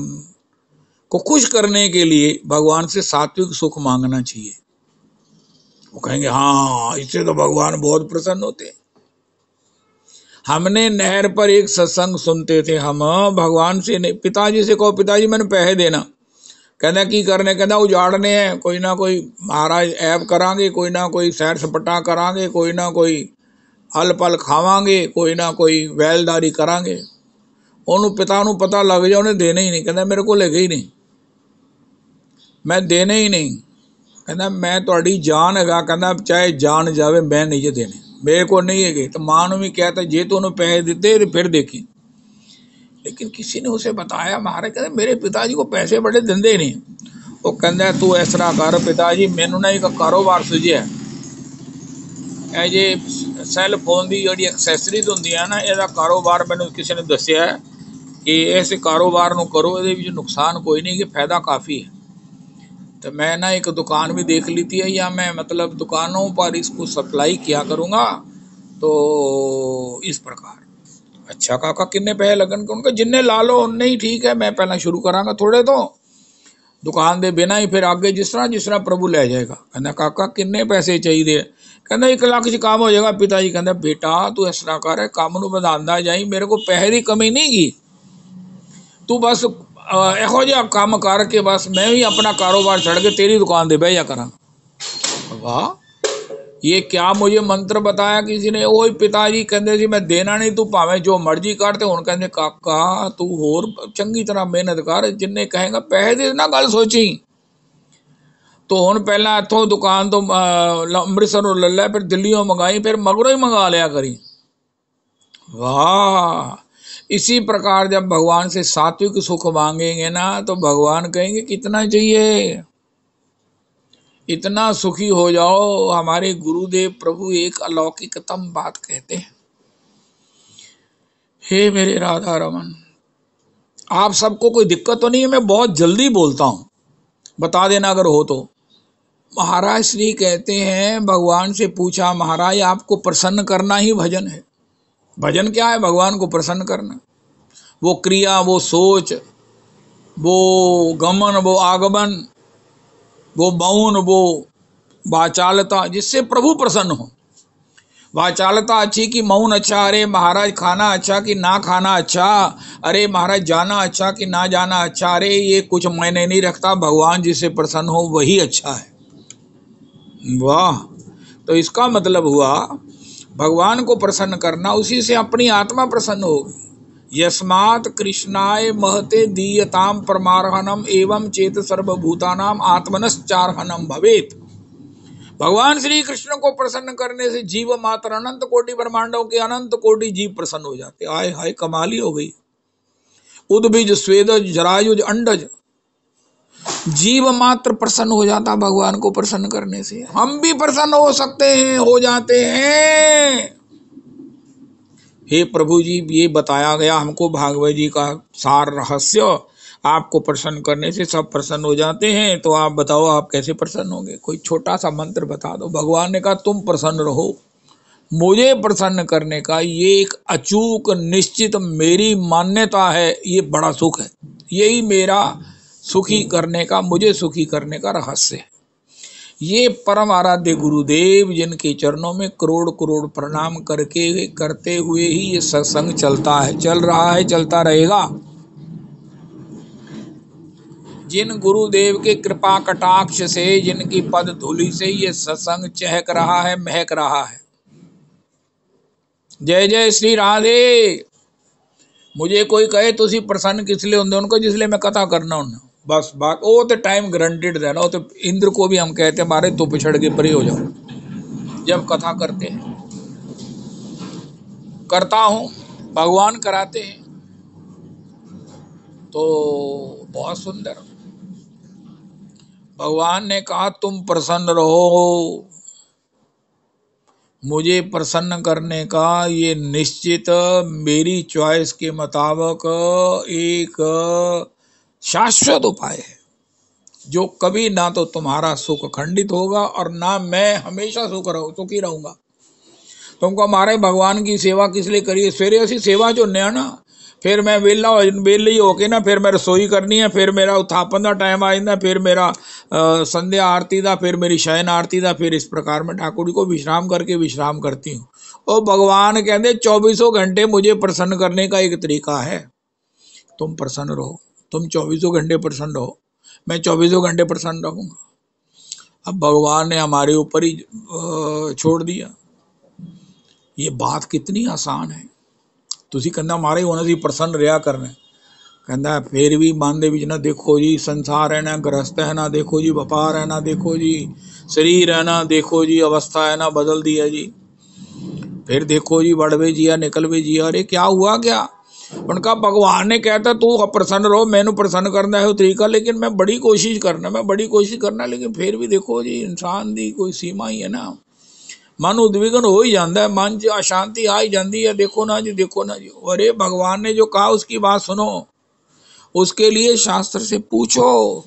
A: को खुश करने के लिए भगवान से सात्विक सुख मांगना चाहिए। वो कहेंगे हाँ, इससे तो भगवान बहुत प्रसन्न होते हैं। हमने नहर पर एक सत्संग सुनते थे, हम भगवान से नहीं, पिताजी से कहो पिताजी मैंने पैसे देना, कहना की करने, कहना उजाड़ने हैं, कोई ना कोई महाराज ऐब करांगे, कोई ना कोई सैर सपटा करांगे, कोई ना कोई हल पल खावांगे, कोई ना कोई वैलदारी करांगे। ਉਹਨੂੰ पिता ਨੂੰ पता लग जाए उन्हें देने ही नहीं, कहना मेरे को लेके ही नहीं, मैं देने ही नहीं। कहना मैं ਤੁਹਾਡੀ जान हैगा, कहना चाहे जान जावे मैं नहीं जे देने, मेरे को नहीं है। तो मां ਨੂੰ भी कहता जे तो उन्होंने पैसे दिते फिर देखी। लेकिन किसी ने उसे बताया महाराज कहते मेरे पिताजी को पैसे बड़े दिंदे नहीं। वो कहता तू इस तरह कर पिताजी, मैनू ना एक कारोबार सुझिया, ਇਹ ਜੇ ਸੈੱਲ ਫੋਨ ਦੀ ਜਿਹੜੀ ਐਕਸੈਸਰੀਜ਼ ਹੁੰਦੀਆਂ ਨਾ, ਇਹਦਾ ਕਾਰੋਬਾਰ ਮੈਨੂੰ ਕਿਸੇ ਨੇ ਦੱਸਿਆ कि ਇਸ ਕਾਰੋਬਾਰ ਨੂੰ करो, ਇਹਦੇ ਵਿੱਚ नुकसान कोई नहीं कि फ़ायदा काफ़ी है। तो मैं ना एक दुकान भी देख ली थी, या मैं मतलब दुकानों पर इसको सप्लाई किया करूँगा। तो इस प्रकार अच्छा काका किन्ने पैसे लगन, उनका जिन्ने ला लो उन्ने ही ठीक है, मैं पहला शुरू करांगा थोड़े तो दुकान दे बिना ही, फिर आगे जिस तरह प्रभु ले जाएगा। कहना काका किन्ने पैसे चाहिए? कहना 1 लाख च काम हो जाएगा। पिताजी कहते बेटा तू इस तरह कर, काम नूं वधांदा जाई, मेरे को पैसे की कमी नहीं गी, तू बस ਇਹੋ ਜਿਹਾ काम करके बस मैं भी अपना कारोबार छड़ के तेरी दुकान दे बह जा करा। वाह, ये क्या मुझे मंत्र बताया किसी ने। वही पिताजी कहते सी मैं देना नहीं, तू भावें जो मर्जी कर। ते हुण कहंदे काका तू होर चंगी तरह मेहनत कर, जिन्ने कहेगा पैसे दे ना, गल सोची। तो हुण पहला इत्थों दुकान तो अमृतसरों ले लै, फिर दिल्लीओं मंगाई, फिर मगरों ही मंगा लिया करी। वाह, इसी प्रकार जब भगवान से सात्विक सुख मांगेंगे ना तो भगवान कहेंगे कितना चाहिए, इतना सुखी हो जाओ। हमारे गुरुदेव प्रभु एक अलौकिकतम बात कहते हैं, हे मेरे राधा रमन, आप सबको कोई दिक्कत तो नहीं है, मैं बहुत जल्दी बोलता हूँ, बता देना अगर हो तो। महाराज श्री कहते हैं भगवान से पूछा महाराज आपको प्रसन्न करना ही भजन है। भजन क्या है? भगवान को प्रसन्न करना। वो क्रिया, वो सोच, वो गमन, वो आगमन, वो मौन, वो वाचालता, जिससे प्रभु प्रसन्न हो। वाचालता अच्छी कि मौन अच्छा, अरे महाराज खाना अच्छा कि ना खाना अच्छा, अरे महाराज जाना अच्छा कि ना जाना अच्छा, अरे ये कुछ मायने नहीं रखता, भगवान जिससे प्रसन्न हो वही अच्छा है। वाह, तो इसका मतलब हुआ भगवान को प्रसन्न करना, उसी से अपनी आत्मा प्रसन्न होगी। यस्मात् कृष्णाय महते दीयताम परमार्हनम एवं चेत सर्वभूतानाम आत्मनश्चार्हनम भवेत। भगवान श्री कृष्ण को प्रसन्न करने से जीव मात्र अनंत कोटि ब्रह्मांडों के अनंत कोटि जीव प्रसन्न हो जाते। आय हाय कमाल ही हो गई। उद्भिज स्वेदज जरायुज अंडज, जीव मात्र प्रसन्न हो जाता भगवान को प्रसन्न करने से। हम भी प्रसन्न हो सकते हैं, हो जाते हैं। हे प्रभु जी, ये बताया गया हमको भागवत जी का सार रहस्य, आपको प्रसन्न करने से सब प्रसन्न हो जाते हैं। तो आप बताओ आप कैसे प्रसन्न होंगे? कोई छोटा सा मंत्र बता दो। भगवान ने कहा तुम प्रसन्न रहो, मुझे प्रसन्न करने का ये एक अचूक निश्चित मेरी मान्यता है, ये बड़ा सुख है। यही मेरा सुखी करने का, मुझे सुखी करने का रहस्य है। ये परम आराध्य गुरुदेव जिनके चरणों में करोड़ करोड़ प्रणाम करते हुए ही ये सत्संग चलता है, चल रहा है, चलता रहेगा। जिन गुरुदेव के कृपा कटाक्ष से, जिनकी पद धूलि से ये सत्संग चहक रहा है, महक रहा है। जय जय श्री राधे। मुझे कोई कहे तुसी प्रसन्न किस लिए होंगे? उनको जिसलिए मैं कथा करना हूं, बस बात। वो तो टाइम ग्रंटेड देना। वो तो इंद्र को भी हम कहते हैं मारे तो पिछड़ के परे हो जाओ जब कथा करते हैं। करता हूं, भगवान कराते हैं, तो बहुत सुंदर। भगवान ने कहा तुम प्रसन्न रहो, मुझे प्रसन्न करने का ये निश्चित मेरी चॉइस के मुताबिक एक शाश्वत उपाय है, जो कभी ना तो तुम्हारा सुख खंडित होगा और ना मैं हमेशा सुखी रहूंगा। तुमको हमारे भगवान की सेवा किस लिए करिए? सवेरे ऐसी सेवा जो नया ना, फिर मैं वेली होके ना, फिर मैं रसोई करनी है, फिर मेरा उत्थापन का टाइम आ जाता, फिर मेरा संध्या आरती का, फिर मेरी शयन आरती का, फिर इस प्रकार में ठाकुर जी को विश्राम करके विश्राम करती हूँ। और भगवान कहते 24 घंटे मुझे प्रसन्न करने का एक तरीका है, तुम प्रसन्न रहो। तुम 24 घंटे प्रसन्न रहो, मैं 24 घंटे प्रसन्न रहूंगा। अब भगवान ने हमारे ऊपर ही छोड़ दिया। ये बात कितनी आसान है। तुसी कहना मारे होना सी प्रसन्न रहा करना, कहता फिर भी मन दे विच ना देखो जी संसार है, ना गृहस्थ है, ना देखो जी व्यापार है, ना देखो जी शरीर है, ना देखो जी अवस्था है, ना बदल दिया जी। फिर देखो जी बढ़वे जिया निकलवे जिया। अरे क्या हुआ क्या? उनका भगवान ने कहता तू प्रसन्न रहो, मैंने प्रसन्न करना है वो तरीका, लेकिन मैं बड़ी कोशिश करना, लेकिन फिर भी देखो जी इंसान दी कोई सीमा ही है ना। मन उद्विग्न हो ही जाता है, मन च अशांति आ ही जाती है, देखो ना जी, देखो ना जी। अरे भगवान ने जो कहा उसकी बात सुनो, उसके लिए शास्त्र से पूछो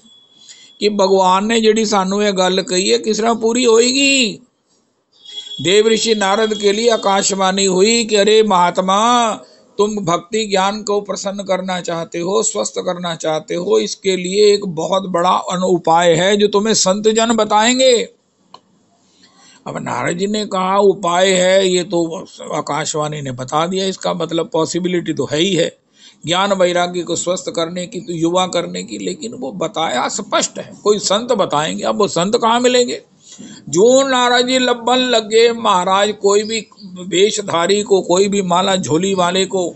A: कि भगवान ने जिहड़ी सानू ये गल कही है किस तरह पूरी होएगी। देव ऋषि नारद के लिए आकाशवाणी हुई कि अरे महात्मा, तुम भक्ति ज्ञान को प्रसन्न करना चाहते हो, स्वस्थ करना चाहते हो, इसके लिए एक बहुत बड़ा उपाय है जो तुम्हें संत जन बताएंगे। अब नारद जी ने कहा उपाय है, ये तो आकाशवाणी ने बता दिया, इसका मतलब पॉसिबिलिटी तो है ही है ज्ञान वैराग्य को स्वस्थ करने की, तो युवा करने की, लेकिन वो बताया स्पष्ट है, कोई संत बताएंगे। अब वो संत कहाँ मिलेंगे? जो नारद जी लब्बन लगे महाराज, कोई भी वेशधारी को, कोई भी माला झोली वाले को,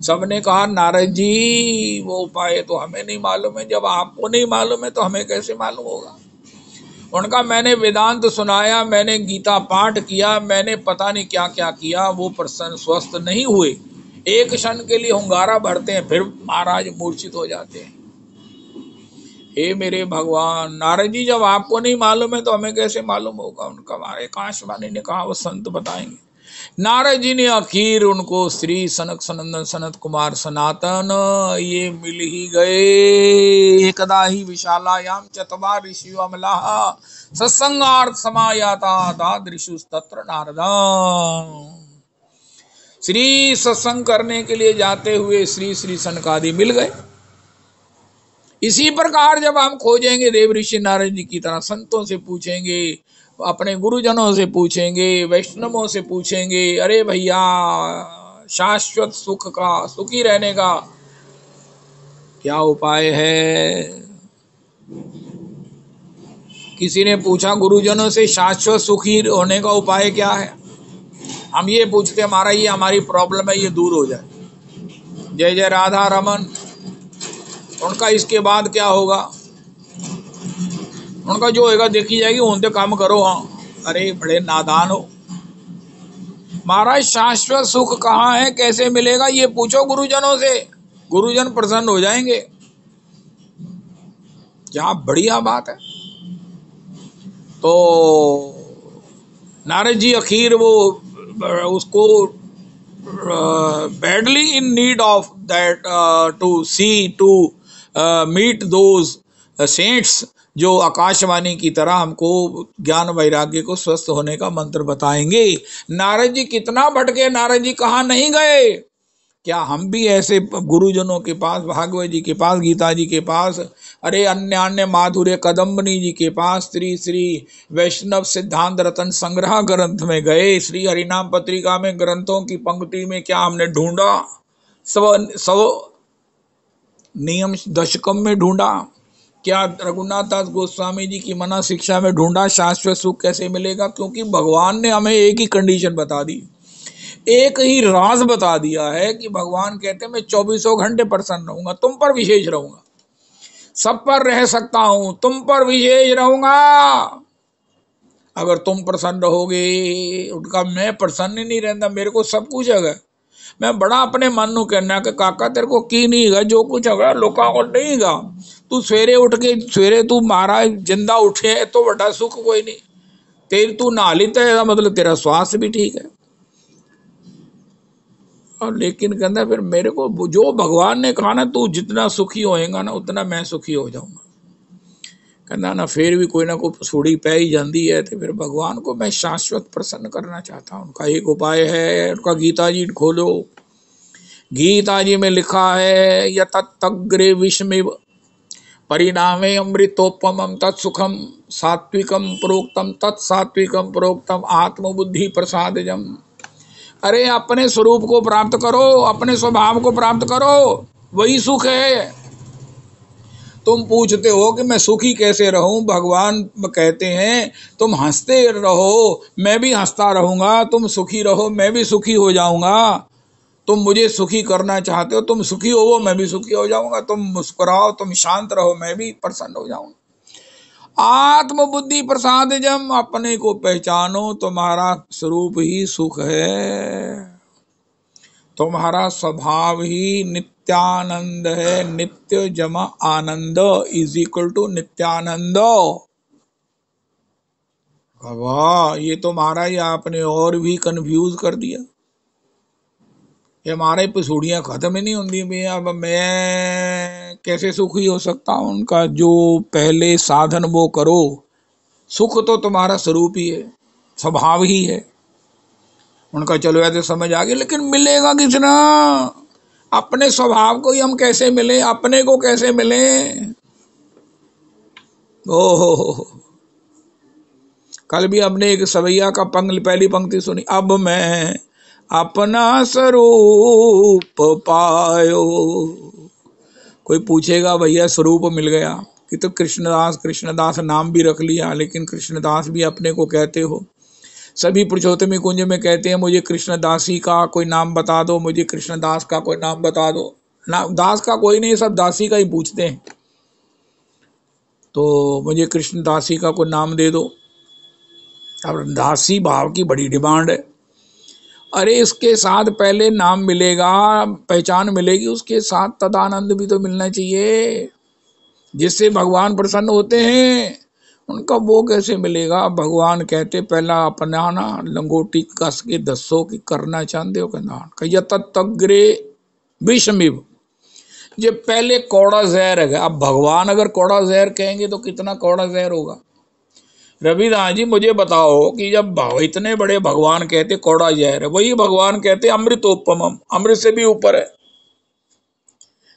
A: सबने कहा नारद जी वो उपाय तो हमें नहीं मालूम है। जब आपको नहीं मालूम है तो हमें कैसे मालूम होगा? उनका मैंने वेदांत सुनाया, मैंने गीता पाठ किया, मैंने पता नहीं क्या क्या किया, वो प्रसन्न स्वस्थ नहीं हुए। एक क्षण के लिए हुंगारा भरते हैं, फिर महाराज मूर्छित हो जाते हैं। हे मेरे भगवान, नारद जी जब आपको नहीं मालूम है तो हमें कैसे मालूम होगा? उनका हमारे आकाशवाणी ने कहा वो संत बताएंगे। नारद जी ने आखिर उनको श्री सनक सनंदन सनत कुमार सनातन ये मिल ही गए। एकदा ही विशालायाम चतवार ऋषि अमला सत्संगार्थ समायाता दादृशु तत्र नारदा। श्री सत्संग करने के लिए जाते हुए श्री श्री सनकादि मिल गए। इसी प्रकार जब हम खोजेंगे देव ऋषि नारद जी की तरह, संतों से पूछेंगे, अपने गुरुजनों से पूछेंगे, वैष्णवों से पूछेंगे, अरे भैया शाश्वत सुख का, सुखी रहने का क्या उपाय है? किसी ने पूछा गुरुजनों से शाश्वत सुखी होने का उपाय क्या है? हम ये पूछते हमारा ये हमारी प्रॉब्लम है, ये दूर हो जाए। जय जय राधा रमन। उनका इसके बाद क्या होगा? उनका जो होगा देखी जाएगी, उनसे काम करो। हाँ, अरे बड़े नादान हो महाराज। शाश्वत सुख कहाँ है, कैसे मिलेगा, ये पूछो गुरुजनों से। गुरुजन प्रसन्न हो जाएंगे। क्या बढ़िया बात है। तो नारद जी आखिर वो उसको badly in need of that to see to meet those saints जो आकाशवाणी की तरह हमको ज्ञान वैराग्य को स्वस्थ होने का मंत्र बताएंगे। नारद जी कितना भटके, नारद जी कहाँ नहीं गए। क्या हम भी ऐसे गुरुजनों के पास, भागवत जी के पास, गीता जी के पास, अरे अन्य अन्य माधुर्य कदम्बनी जी के पास, श्री श्री वैष्णव सिद्धांत रतन संग्रह ग्रंथ में गए, श्री हरिनाम पत्रिका में ग्रंथों की पंक्ति में क्या हमने ढूंढा, सव नियम दशकम में ढूंढा, क्या रघुनाथ दास गोस्वामी जी की मना शिक्षा में ढूंढा शाश्वत सुख कैसे मिलेगा। क्योंकि भगवान ने हमें एक ही कंडीशन बता दी, एक ही राज बता दिया है कि भगवान कहते हैं मैं 24 घंटे प्रसन्न रहूंगा, तुम पर विशेष रहूंगा, सब पर रह सकता हूं, तुम पर विशेष रहूंगा। अगर तुम प्रसन्न रहोगे, उनका मैं प्रसन्न ही नहीं रहता, मेरे को सब कुछ है, मैं बड़ा अपने मन नु कहना कि काका तेरे को की नहीं है, जो कुछ है लोका को नहीं गा, तू सवेरे उठ के सवेरे तू महाराज जिंदा उठे तो बड़ा सुख कोई नहीं, तेरी तू नहा लेता है मतलब तेरा स्वास्थ्य भी ठीक है। और लेकिन कहता फिर मेरे को जो भगवान ने कहा ना तू जितना सुखी होएगा ना उतना मैं सुखी हो जाऊंगा। कहना ना फिर भी कोई ना कोई सूढ़ी पै ही जाती है, तो फिर भगवान को मैं शाश्वत प्रसन्न करना चाहता हूँ। उनका एक उपाय है, उनका गीता जी खोलो, गीता जी में लिखा है यतग्रे विषमिव परिणामे अमृतोपमं तत्सुखम सात्विकम प्रोक्तम तत्सात्विकम प्रोक्तम आत्मबुद्धि प्रसादजम। अरे अपने स्वरूप को प्राप्त करो, अपने स्वभाव को प्राप्त करो, वही सुख है। तुम पूछते हो कि मैं सुखी कैसे रहूं, भगवान कहते हैं तुम हंसते रहो मैं भी हंसता रहूंगा, तुम सुखी रहो मैं भी सुखी हो जाऊंगा, तुम मुझे सुखी करना चाहते हो, तुम सुखी हो मैं भी सुखी हो जाऊंगा, तुम मुस्कुराओ तुम शांत रहो मैं भी प्रसन्न हो जाऊंगा। आत्मबुद्धि प्रसादजम, अपने को पहचानो, तुम्हारा स्वरूप ही सुख है, तुम्हारा स्वभाव ही नित्यानंद है। नित्य जमा आनंद इज इक्वल टू नित्यानंद। वाह, ये तो महाराज ही आपने और भी कंफ्यूज कर दिया। ये हमारे पसूड़ियाँ खत्म ही नहीं होती भैया। अब मैं कैसे सुखी हो सकता हूँ, उनका जो पहले साधन वो करो। सुख तो तुम्हारा स्वरूप ही है, स्वभाव ही है उनका। चलो ऐसे समझ आ गई, लेकिन मिलेगा कितना? अपने स्वभाव को ही हम कैसे मिले, अपने को कैसे मिले? ओहो, कल भी हमने एक सवैया का पहली पंक्ति सुनी, अब मैं अपना स्वरूप पायो। कोई पूछेगा भैया स्वरूप मिल गया कि तो कृष्णदास नाम भी रख लिया, लेकिन कृष्णदास भी अपने को कहते हो। सभी पुरुषोत्तमी कुंज में कहते हैं मुझे कृष्णदासी का कोई नाम बता दो, मुझे कृष्णदास का कोई नाम बता दो। ना दास का कोई नहीं, सब दासी का ही पूछते हैं। तो मुझे कृष्णदासी का कोई नाम दे दो। अब दासी भाव की बड़ी डिमांड है। अरे इसके साथ पहले नाम मिलेगा, पहचान मिलेगी, उसके साथ तदानंद भी तो मिलना चाहिए, जिससे भगवान प्रसन्न होते हैं। उनका वो कैसे मिलेगा? भगवान कहते पहला अपनाना लंगोटी कस के दसो कि करना चाहते हो कहना तग्रे विषमिव। ये पहले कौड़ा जहर है। अब भगवान अगर कौड़ा जहर कहेंगे तो कितना कौड़ा जहर होगा। रविदास जी मुझे बताओ कि जब इतने बड़े भगवान कहते कौड़ा जहर है, वही भगवान कहते अमृतोपमम, अमृत से भी ऊपर है।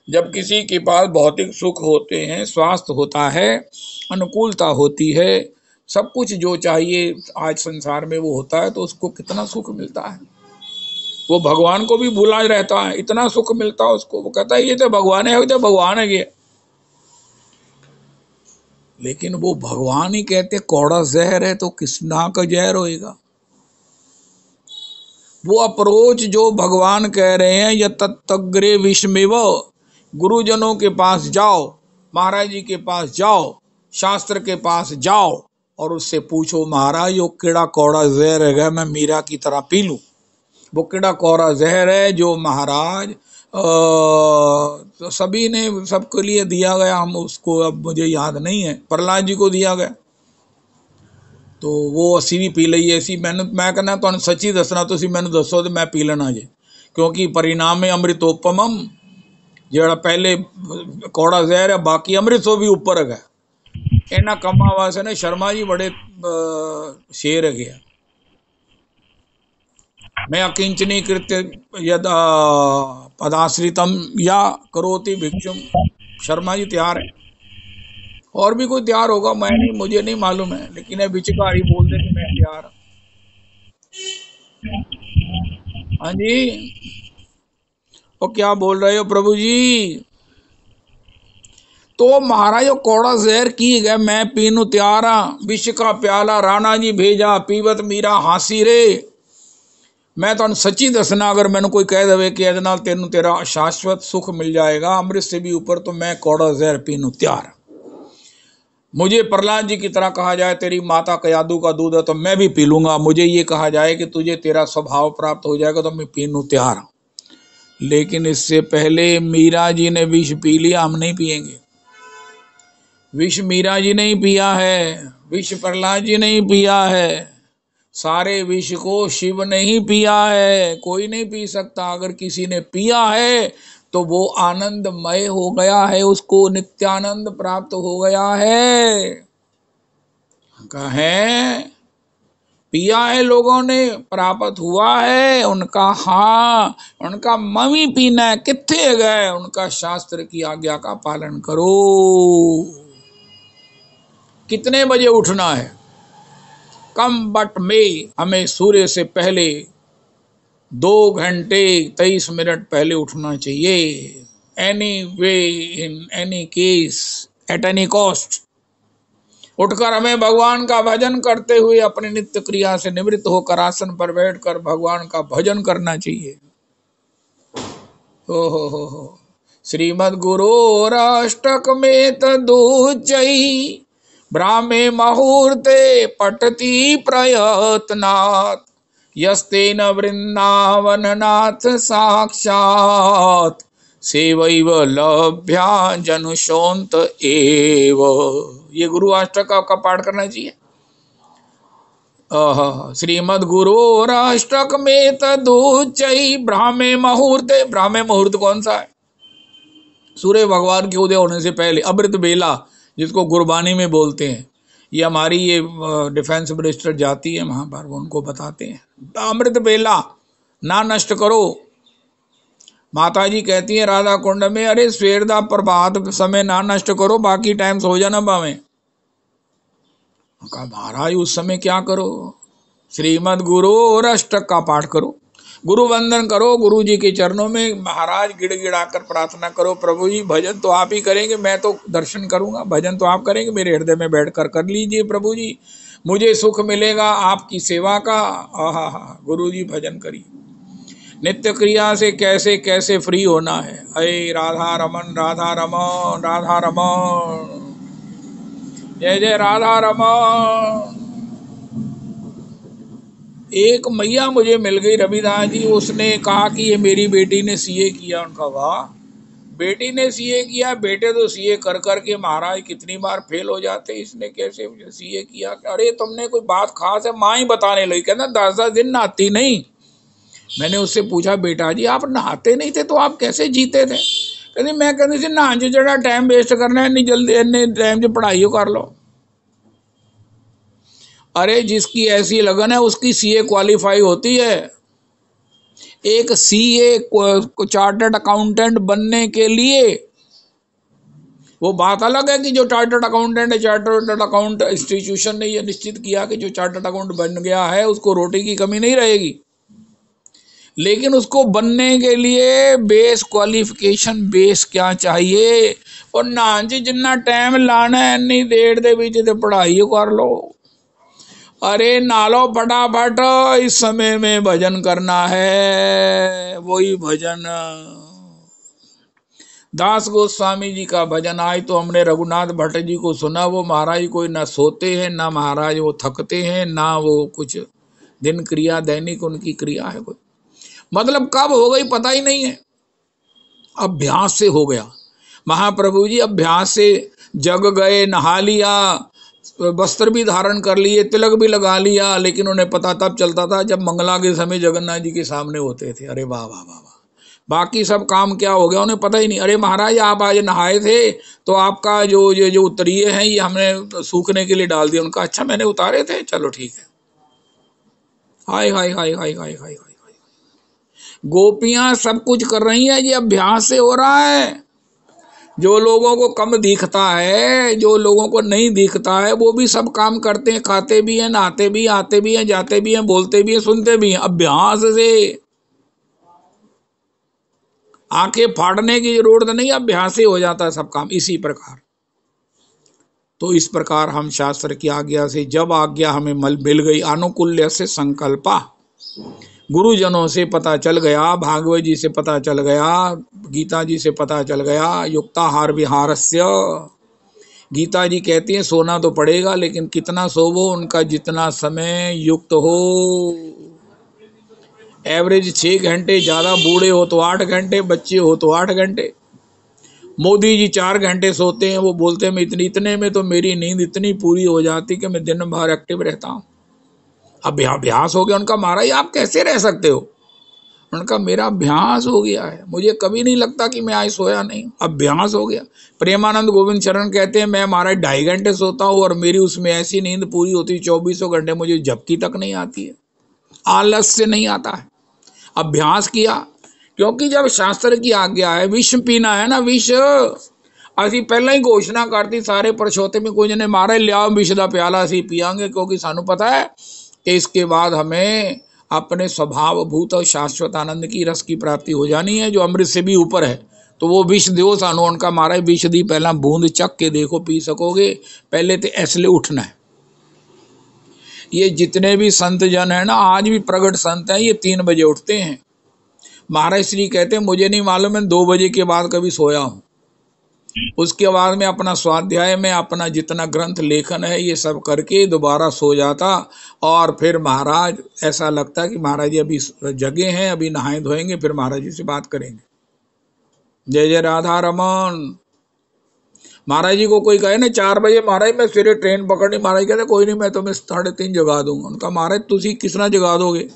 A: जब किसी के पास भौतिक सुख होते हैं, स्वास्थ्य होता है, अनुकूलता होती है, सब कुछ जो चाहिए आज संसार में वो होता है, तो उसको कितना सुख मिलता है। वो भगवान को भी भूला रहता है, इतना सुख मिलता है उसको। वो कहता है ये तो भगवान है, तो भगवान है ये। लेकिन वो भगवान ही कहते कौड़ा जहर है, तो किस ना का जहर होएगा। वो अप्रोच जो भगवान कह रहे हैं यह तत्ग्रे विषमेव, गुरुजनों के पास जाओ, महाराज जी के पास जाओ, शास्त्र के पास जाओ और उससे पूछो महाराज यो कीड़ा कौड़ा जहर है, मैं मीरा की तरह पी लूं। वो कीड़ा कौड़ा जहर है जो महाराज तो सभी ने सबके लिए दिया गया, हम उसको अब मुझे याद नहीं है, प्रहलाद जी को दिया गया, तो वो असी भी पी लई ऐसी। मैं कहना तुहानू सच्ची दसना, तुसीं मैनू दसो तो मैं पी लेना जे, क्योंकि परिणाम है अमृतोपमम, ਜਿਹੜਾ पहले कौड़ा जहर है बाकी अमृत सो भी ऊपर है। इन्हां ਕੰਮਾਂ वास्ते ने शर्मा जी बड़े शेर है। मैं अकिंचनी कृत्य यदा पदाश्रितम या करोति भिक्षुम। शर्मा जी तैयार है, और भी कोई तैयार होगा, मैं नहीं, मुझे नहीं मालूम है, लेकिन ये बिचकारी बोल दे कि मैं तैयार। हाँ जी, वो क्या बोल रहे हो प्रभु जी? तो महाराज कौड़ा जहर की गए, मैं पीनू तैयार हाँ, विष का प्याला राणा जी भेजा, पीवत मीरा हासी रे। मैं तो सच्ची दसना, अगर मैंने कोई कह दे कि ਇਹਦੇ ਨਾਲ तेनू तेरा शाश्वत सुख मिल जाएगा अमृत से भी ऊपर, तो मैं कौड़ा जहर पीनू तैयार। मुझे प्रहलाद जी की तरह कहा जाए तेरी माता कयादू का दूध है तो मैं भी पी लूंगा, मुझे ये कहा जाए कि तुझे तेरा स्वभाव प्राप्त हो जाएगा तो मैं पीनू तैयार। लेकिन इससे पहले मीरा जी ने विष पी लिया, हम नहीं पिएंगे। विष मीरा जी नहीं पिया है, विष प्रहलाद जी नहीं पिया है, सारे विष को शिव ने ही पिया है, कोई नहीं पी सकता। अगर किसी ने पिया है तो वो आनंदमय हो गया है, उसको नित्यानंद प्राप्त हो गया है। कहें पिया है लोगों ने, प्राप्त हुआ है उनका, हाँ उनका मवी पीना है, कित्थे गए उनका शास्त्र की आज्ञा का पालन करो। कितने बजे उठना है? कम बट में हमें सूर्य से पहले 2 घंटे 23 मिनट पहले उठना चाहिए। Any way, in any case, at any cost उठकर हमें भगवान का भजन करते हुए अपनी नित्य क्रिया से निवृत्त होकर आसन पर बैठकर भगवान का भजन करना चाहिए। हो श्रीमद गुरु अष्टक में तदुचई, ब्राह्मे मुहूर्ते पठति प्रयत्नात्, यस्तेन वृंदावननाथ साक्षात्, सेवैव लभ्या जनुषोन्त एव। ये गुरु अष्टक का पाठ करना चाहिए। श्रीमद गुरु अष्टक में तदुचई, ब्राह्मे मुहूर्ते। ब्राह्मे मुहूर्त कौन सा है? सूर्य भगवान के उदय होने से पहले, अमृत बेला जिसको गुरबानी में बोलते हैं। ये हमारी ये डिफेंस मिनिस्टर जाती है वहाँ पर, उनको बताते हैं अमृत बेला ना नष्ट करो। माता जी कहती है राधा कुंड में, अरे सवेर दा प्रभात समय ना नष्ट करो, बाकी टाइम सो जाना पावे। कहा महाराज उस समय क्या करो? श्रीमद गुरु और अष्टक का पाठ करो, गुरु वंदन करो, गुरु जी के चरणों में महाराज गिड़गिड़ाकर प्रार्थना करो, प्रभु जी भजन तो आप ही करेंगे, मैं तो दर्शन करूंगा, भजन तो आप करेंगे, मेरे हृदय में बैठकर कर लीजिए प्रभु जी, मुझे सुख मिलेगा आपकी सेवा का। आहा, गुरु जी भजन करिए। नित्य क्रिया से कैसे कैसे फ्री होना है। अरे राधा रमन राधा रमन राधा रमन, जय जय राधा रमन। एक मैया मुझे मिल गई रविदास जी, उसने कहा कि ये मेरी बेटी ने सीए किया। उनका वाह, बेटी ने सीए किया, बेटे तो सीए कर कर के महाराज कितनी बार फेल हो जाते, इसने कैसे सीए किया? अरे तुमने कोई बात खास है? माँ ही बताने लगी, कहना 10-10 दिन नहाती नहीं। मैंने उससे पूछा बेटा जी आप नहाते नहीं थे तो आप कैसे जीते थे? कहती मैं कहती थी नहान च जड़ा टाइम वेस्ट करना है, इन्नी जल्दी इन्ने टाइम च पढ़ाई कर लो। अरे जिसकी ऐसी लगन है उसकी सीए क्वालिफाई होती है। एक सीए को चार्टर्ड अकाउंटेंट बनने के लिए, वो बात अलग है कि जो चार्टर्ड अकाउंटेंट है, चार्टर्ड अकाउंट इंस्टीट्यूशन ने यह निश्चित किया कि जो चार्टर्ड अकाउंट बन गया है उसको रोटी की कमी नहीं रहेगी, लेकिन उसको बनने के लिए बेस क्वालिफिकेशन बेस क्या चाहिए? और ना जी जिन्ना टाइम लाना है इन्नी देर दे विच ते पढ़ाई कर लो। अरे नालो फटाफट, इस समय में भजन करना है, वही भजन दास गोस्वामी जी का भजन। आज तो हमने रघुनाथ भट्ट जी को सुना, वो महाराज कोई ना सोते हैं ना महाराज वो थकते हैं, ना वो कुछ दिन क्रिया दैनिक उनकी क्रिया है कोई, मतलब कब हो गई पता ही नहीं है। अभ्यास से हो गया। महाप्रभु जी अभ्यास से जग गए, नहा लिया, वस्त्र भी धारण कर लिए, तिलक भी लगा लिया, लेकिन उन्हें पता तब चलता था जब मंगला के समय जगन्नाथ जी के सामने होते थे। अरे वाह वाह वाह वाह, बाकी सब काम क्या हो गया उन्हें पता ही नहीं। अरे महाराज आप आज नहाए थे तो आपका जो उत्तरीय है ये हमने सूखने के लिए डाल दिया। उनका अच्छा मैंने उतारे थे, चलो ठीक है। हाय हाय हाय हाय हाय हाय हाय, गोपियां सब कुछ कर रही हैं, ये अभ्यास से हो रहा है। जो लोगों को कम दिखता है, जो लोगों को नहीं दिखता है, वो भी सब काम करते हैं, खाते भी हैं, नहाते भी, आते भी हैं, जाते भी हैं, बोलते भी हैं, सुनते भी हैं, अभ्यास से। आंखें फाड़ने की जरूरत नहीं, अभ्यास से हो जाता है सब काम। इसी प्रकार तो इस प्रकार हम शास्त्र की आज्ञा से, जब आज्ञा हमें मिल गई, अनुकूल्य से संकल्पा, गुरुजनों से पता चल गया, भागवत जी से पता चल गया, गीता जी से पता चल गया, युक्ताहार विहारस्य। गीता जी कहती हैं सोना तो पड़ेगा, लेकिन कितना सोवो, उनका जितना समय युक्त हो। एवरेज 6 घंटे, ज़्यादा बूढ़े हो तो 8 घंटे, बच्चे हो तो 8 घंटे। मोदी जी 4 घंटे सोते हैं, वो बोलते हैं मैं इतने में तो मेरी नींद इतनी पूरी हो जाती कि मैं दिन भर एक्टिव रहता हूँ। अब अभ्यास हो गया उनका। महाराज आप कैसे रह सकते हो? उनका मेरा अभ्यास हो गया है, मुझे कभी नहीं लगता कि मैं आज सोया नहीं, अभ्यास हो गया। प्रेमानंद गोविंद शरण कहते हैं मैं महाराज 2.5 घंटे सोता हूँ और मेरी उसमें ऐसी नींद पूरी होती 24 घंटे, मुझे झपकी तक नहीं आती है, आलस्य नहीं आता है। अभ्यास किया, क्योंकि जब शास्त्र की आज्ञा है, विष पीना है ना, विष असी पहले ही घोषणा करती सारे परछोते में कुछ ने मारे लिया विष का प्याला असी पियांगे, क्योंकि सानू पता है कि इसके बाद हमें अपने स्वभाव भूत और शाश्वत आनंद की रस की प्राप्ति हो जानी है, जो अमृत से भी ऊपर है। तो वो विष दो सानू। उनका मारा विष दी, पहला बूंद चख के देखो, पी सकोगे, पहले तो ऐसले उठना है। ये जितने भी संत जन है ना, आज भी प्रगट संत हैं, ये 3 बजे उठते हैं। महाराज श्री कहते हैं मुझे नहीं मालूम मैं 2 बजे के बाद कभी सोया हूँ। उसके बाद में अपना स्वाध्याय में अपना जितना ग्रंथ लेखन है ये सब करके दोबारा सो जाता, और फिर महाराज ऐसा लगता कि महाराज जी अभी जगे हैं, अभी नहाए धोएंगे, फिर महाराज जी से बात करेंगे। जय जय राधा रमन। महाराज जी को कोई कहे ना 4 बजे महाराज मैं फिर ट्रेन पकड़नी, महाराज कहते कोई नहीं मैं तुम्हें 3:30 जगा दूंगा। उनका महाराज तुसी किसना जगा दोगे?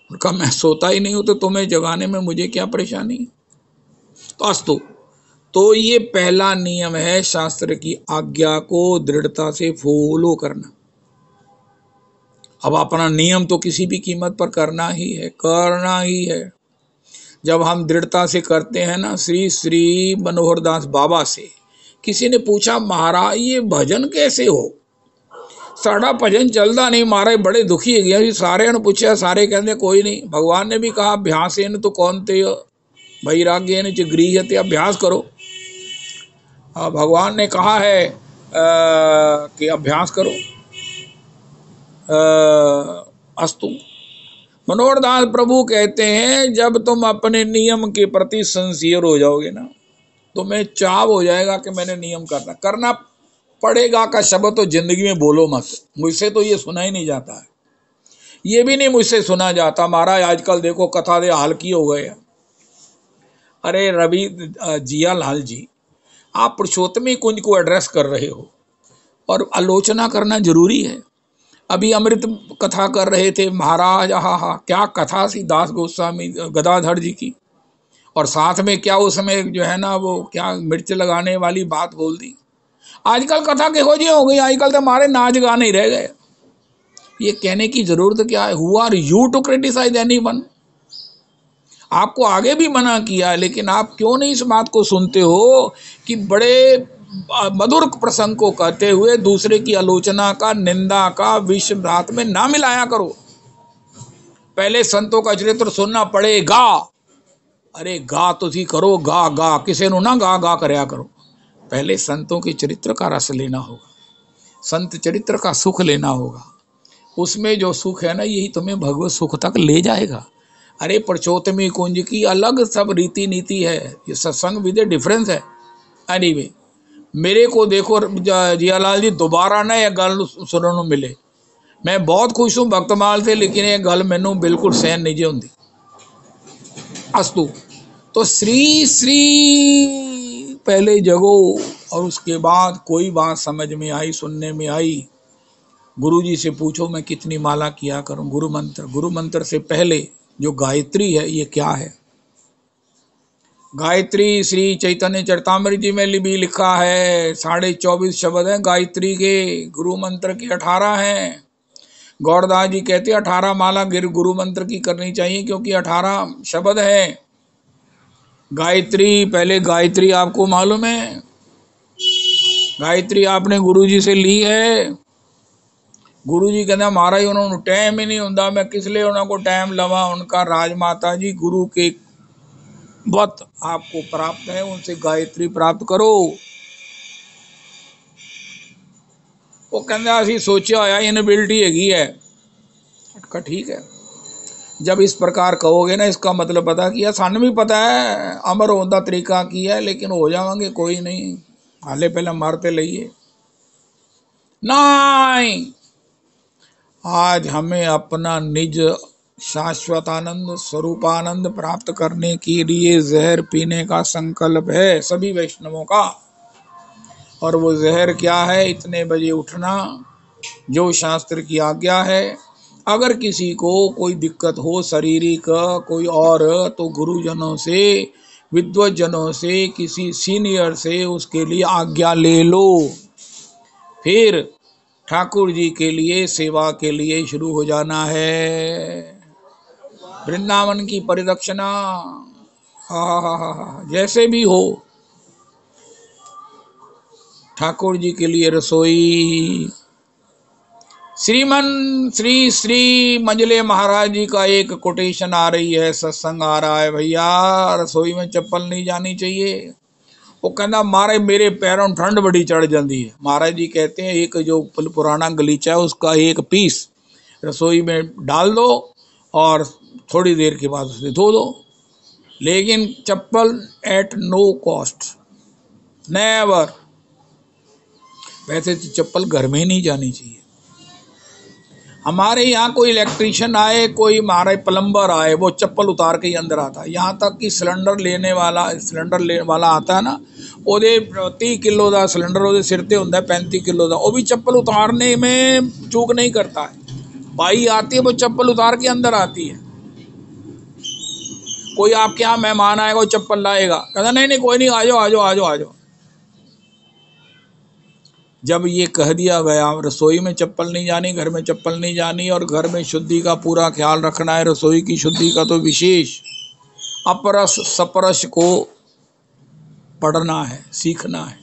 A: उनका मैं सोता ही नहीं हूं, तो तुम्हें जगाने में मुझे क्या परेशानी? तो अस्तु, तो ये पहला नियम है शास्त्र की आज्ञा को दृढ़ता से फॉलो करना। अब अपना नियम तो किसी भी कीमत पर करना ही है, करना ही है। जब हम दृढ़ता से करते हैं ना, श्री श्री मनोहर दास बाबा से किसी ने पूछा महाराज ये भजन कैसे हो? साड़ा भजन चलता नहीं महाराज, बड़े दुखी है गया। सारे ने पूछा, सारे कहते कोई नहीं। भगवान ने भी कहा अभ्यास तो कौन ते वैराग्य च गृह्यते, अभ्यास करो। भगवान ने कहा है कि अभ्यास करो। अस्तु। मनोहर दास प्रभु कहते हैं जब तुम अपने नियम के प्रति सिंसियर हो जाओगे ना, तुम्हें चाव हो जाएगा कि मैंने नियम करना पड़ेगा का शब्द तो जिंदगी में बोलो मत। मुझसे तो ये सुना ही नहीं जाता है, ये भी नहीं मुझसे सुना जाता। महाराज आजकल देखो कथा दे हाल की हो गए। अरे रवि जिया लाल जी, आप पुरुषोत्तमी कुंज को एड्रेस कर रहे हो और आलोचना करना जरूरी है। अभी अमृत कथा कर रहे थे महाराज, हा क्या कथा सी दास गोस्वामी गदाधर जी की, और साथ में क्या उसमें जो है ना वो क्या मिर्च लगाने वाली बात बोल दी। आजकल कथा किहो जी हो गई, आजकल तो हमारे नाच गाने ही रह गए। ये कहने की जरूरत क्या है? Who are you to criticize anyone? आपको आगे भी मना किया, लेकिन आप क्यों नहीं इस बात को सुनते हो कि बड़े मधुर प्रसंग को कहते हुए दूसरे की आलोचना का, निंदा का विष रात में ना मिलाया करो। पहले संतों का चरित्र सुनना पड़ेगा। अरे गा तुसी करो, गा गा किसे नु ना गा गा करया करो। पहले संतों के चरित्र का रस लेना होगा, संत चरित्र का सुख लेना होगा। उसमें जो सुख है ना, यही तुम्हें भगवत सुख तक ले जाएगा। अरे पुरुषोत्तमी कुंज की अलग सब रीति नीति है, ये सत्संग विद डिफरेंस है। एनीवे, मेरे को देखो जियालाल जी दोबारा ना यह गल सुनने मिले। मैं बहुत खुश हूँ भक्तमाल से, लेकिन यह गल मैनू बिल्कुल सहन नहीं जी होंदी। अस्तु, तो श्री श्री पहले जगो, और उसके बाद कोई बात समझ में आई, सुनने में आई, गुरुजी से पूछो मैं कितनी माला किया करूं। गुरु मंत्र से पहले जो गायत्री है ये क्या है? गायत्री श्री चैतन्य चरितामृत जी में भी लिखा है, 24.5 शब्द हैं गायत्री के। गुरु मंत्र के 18 हैं। गौरदास जी कहते 18 माला गुरु मंत्र की करनी चाहिए, क्योंकि 18 शब्द है। गायत्री, पहले गायत्री आपको मालूम है, गायत्री आपने गुरुजी से ली है। गुरुजी कहते महाराज उन्होंने टाइम ही नहीं होता, मैं किस लिए उनको टाइम लवा। उनका राजमाता जी गुरु के वत आपको प्राप्त है, उनसे गायत्री प्राप्त करो। वो कहते असी सोचा होया इनबिलिटी हैगी है। ठीक है, जब इस प्रकार कहोगे ना, इसका मतलब पता किया, सानू भी पता है अमर होने का तरीका की है, लेकिन हो जावांगे कोई नहीं, हाले पहले मारते लइए नहीं। आज हमें अपना निज शाश्वत आनंद स्वरूपानंद प्राप्त करने के लिए जहर पीने का संकल्प है सभी वैष्णवों का। और वो जहर क्या है? इतने बजे उठना, जो शास्त्र की आज्ञा है। अगर किसी को कोई दिक्कत हो शारीरिक कोई और, तो गुरुजनों से, विद्वज्जनों से, किसी सीनियर से उसके लिए आज्ञा ले लो। फिर ठाकुर जी के लिए सेवा के लिए शुरू हो जाना है। वृंदावन की परिदक्षिणा, हा, जैसे भी हो, ठाकुर जी के लिए रसोई। श्री श्री मंजले महाराज जी का एक कोटेशन आ रही है, सत्संग आ रहा है, भैया रसोई में चप्पल नहीं जानी चाहिए। वो कहना महाराज मेरे पैरों में ठंड बड़ी चढ़ जाती है। महाराज जी कहते हैं एक जो पुराना गलीचा है उसका एक पीस रसोई में डाल दो और थोड़ी देर के बाद उसे धो दो, लेकिन चप्पल एट नो कॉस्ट, नेवर। वैसे तो चप्पल घर में ही नहीं जानी चाहिए। हमारे यहाँ कोई इलेक्ट्रिशियन आए, कोई हमारे प्लम्बर आए, वो चप्पल उतार के ही अंदर आता है। यहाँ तक कि सिलेंडर लेने वाला आता है ना, ਉਹਦੇ 30 किलो का सिलेंडर ਉਹਦੇ सिर ते ਹੁੰਦਾ 35 किलो का, वो भी चप्पल उतारने में चूक नहीं करता है। बाई आती है वो चप्पल उतार के अंदर आती है। कोई आपके यहाँ मेहमान आएगा वो चप्पल लाएगा, कहता नहीं कोई नहीं, आ जाओ। जब ये कह दिया गया रसोई में चप्पल नहीं जानी, घर में चप्पल नहीं जानी, और घर में शुद्धि का पूरा ख्याल रखना है, रसोई की शुद्धि का तो विशेष, अपरस सपरस को पढ़ना है, सीखना है।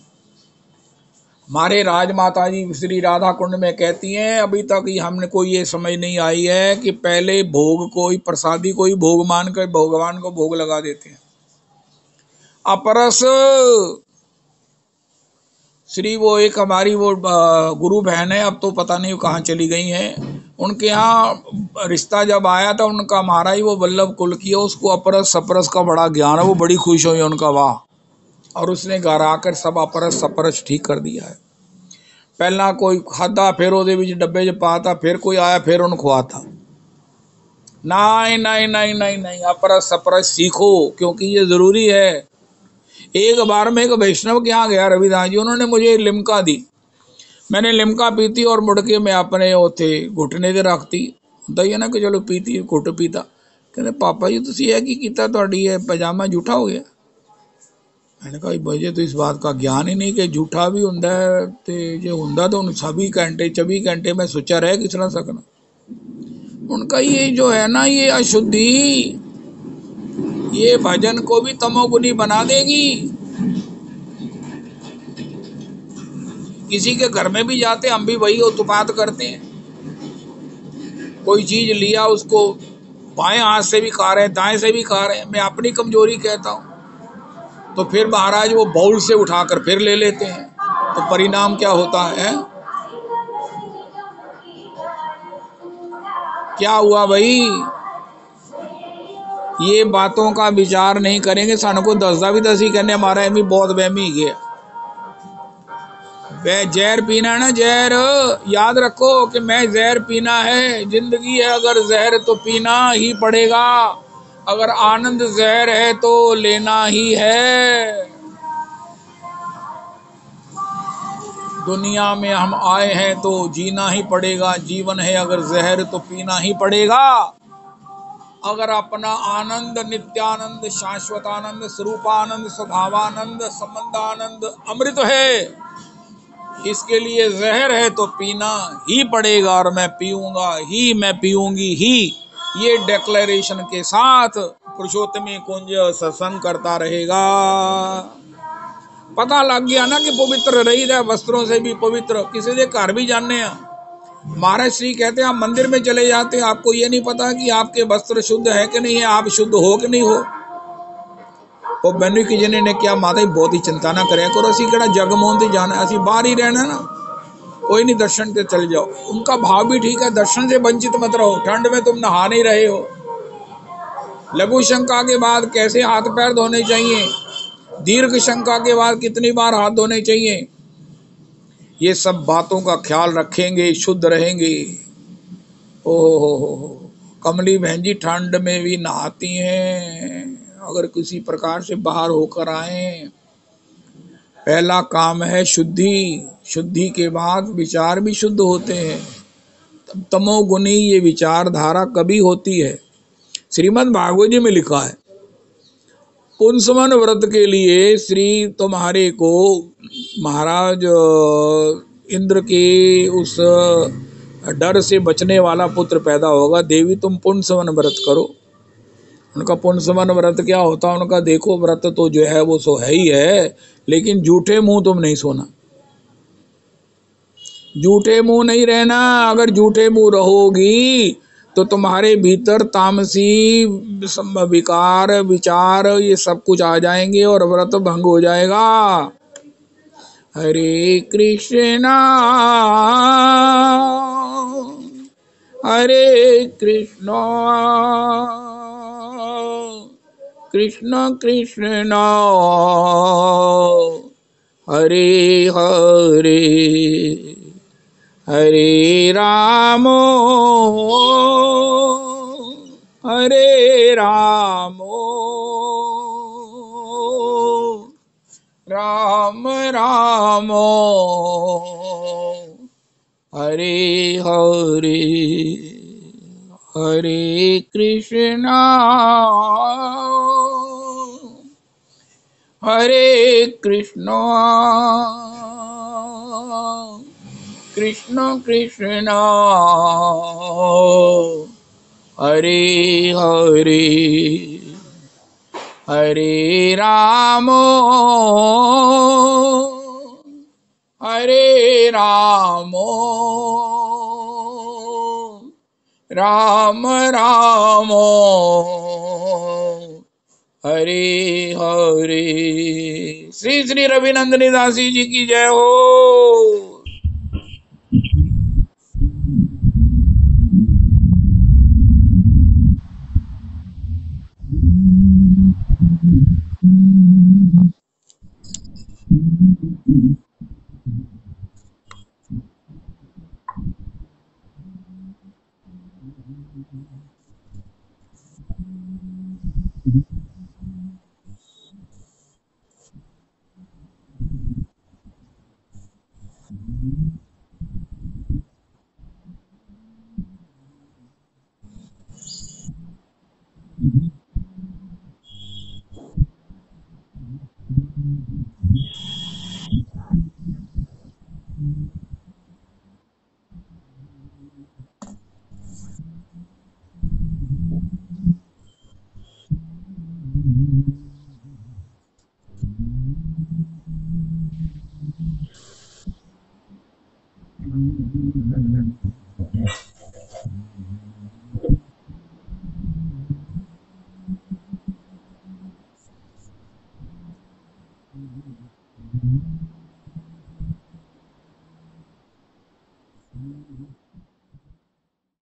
A: हमारे राजमाता जी श्री राधा कुंड में कहती हैं अभी तक हमने कोई ये समझ नहीं आई है कि पहले भोग कोई प्रसादी कोई भोग मान कर भगवान को भोग लगा देते हैं। अपरस श्री वो एक हमारी वो गुरु बहन है, अब तो पता नहीं कहाँ चली गई हैं, उनके यहाँ रिश्ता जब आया था उनका महाराज वो वल्लभ कुल की है, उसको अपरस सपरस का बड़ा ज्ञान है, वो बड़ी खुश हुई उनका, वाह। और उसने घर आकर सब अपरस सपरस ठीक कर दिया है। पहला कोई खादा फिर ਉਹਦੇ ਵਿੱਚ डब्बे 'ਚ पाता, फिर कोई आया फिर उन्हें खुआता। नहीं, अपरस सपरस सीखो, क्योंकि ये ज़रूरी है। एक बार मैं एक वैष्णव के यहाँ गया रविदास जी, उन्होंने मुझे लिम्का दी, मैंने लिम्का पीती और मुड़ के मैं अपने उथे घुटने ते रखती, ਹੁੰਦਾ ही है ना कि चलो पीती घुट पीता। कहते पापा जी तुसी यह की कीता, तुहाडी ये पजामा झूठा हो गया। मैंने कहा मुझे तो इस बात का ज्ञान ही नहीं कि झूठा भी होंदा है, तो जो होंदा तो उन 24 घंटे में सोचा रह किस तरह सकना। उनका ये जो है ना ये अशुद्धि, ये भजन को भी तमोगुनी बना देगी। किसी के घर में भी जाते हम भी वही उत्पात करते हैं, कोई चीज लिया उसको बाएं हाथ से भी खा रहे हैं दाएं से भी खा रहे हैं। मैं अपनी कमजोरी कहता हूँ, तो फिर महाराज वो बाउल से उठाकर फिर ले लेते हैं, तो परिणाम क्या होता है? क्या हुआ भाई? ये बातों का विचार नहीं करेंगे, सानू को दसदा भी दसी कहने हमारा एमी बहुत वहमी गया। वह जहर पीना ना, जहर याद रखो कि मैं जहर पीना है, जिंदगी है अगर जहर तो पीना ही पड़ेगा। अगर आनंद जहर है तो लेना ही है। दुनिया में हम आए हैं तो जीना ही पड़ेगा, जीवन है अगर जहर तो पीना ही पड़ेगा। अगर अपना आनंद, नित्यानंद, शाश्वत आनंद, स्वरूपानंद, स्वभावानंद, संबंधानंद अमृत है, इसके लिए जहर है तो पीना ही पड़ेगा, और मैं पीऊंगा ही, मैं पीऊंगी ही। ये डिक्लेरेशन के साथ पुरुषोत्तमी कुंज सत्संग करता रहेगा। पता लग गया ना कि पवित्र रही है, वस्त्रों से भी पवित्र, किसी के घर भी जाने हैं। महाराज श्री कहते हैं आप मंदिर में चले जाते हैं, आपको ये नहीं पता कि आपके वस्त्र शुद्ध है कि नहीं है, आप शुद्ध हो कि नहीं हो। ਉਹ ਮੈਨੂੰ ਕਿ ਜਿਹਨੇ ਨੇ ਕਿਹਾ ਮਾਤਾ जी बहुत ही चिंता ना करे करो, ਅਸੀਂ ਕਿਹੜਾ ਜਗਮੋਹਨ ਤੇ ਜਾਣਾ, ਅਸੀਂ बाहर ही रहना ना, कोई नहीं दर्शन के चले जाओ। उनका भाव भी ठीक है, दर्शन से वंचित मत रहो, ठंड में तुम नहा नहीं रहे हो। लघु शंका के बाद कैसे हाथ पैर धोने चाहिए, दीर्घ शंका के बाद कितनी बार हाथ धोने चाहिए, ये सब बातों का ख्याल रखेंगे, शुद्ध रहेंगे। ओहो, कमली बहन जी ठंड में भी नहाती हैं। अगर किसी प्रकार से बाहर होकर आए, पहला काम है शुद्धि, शुद्धि के बाद विचार भी शुद्ध होते हैं। तब तमोगुनी ये विचारधारा कभी होती है। श्रीमद् भागवत जी में लिखा है, पुंसवन व्रत के लिए श्री तुम्हारे को महाराज इंद्र के उस डर से बचने वाला पुत्र पैदा होगा। देवी तुम पुंसवन व्रत करो। उनका पुंसवन व्रत क्या होता है, उनका देखो व्रत तो जो है वो सो है ही है, लेकिन झूठे मुंह तुम नहीं सोना, झूठे मुंह नहीं रहना। अगर झूठे मुंह रहोगी तो तुम्हारे भीतर तामसी विकार विचार ये सब कुछ आ जाएंगे और व्रत भंग हो जाएगा। हरे कृष्णा हरे कृष्णा कृष्ण कृष्णा हरे हरे हरे रामो हरे रामो राम रामो हरे हरे हरे कृष्णा हरे कृष्णा कृष्ण कृष्णा हरे हरे हरे रामो हरे रामो राम रामो हरे हरे। श्री श्री रविनंदनी दासी जी की जय हो।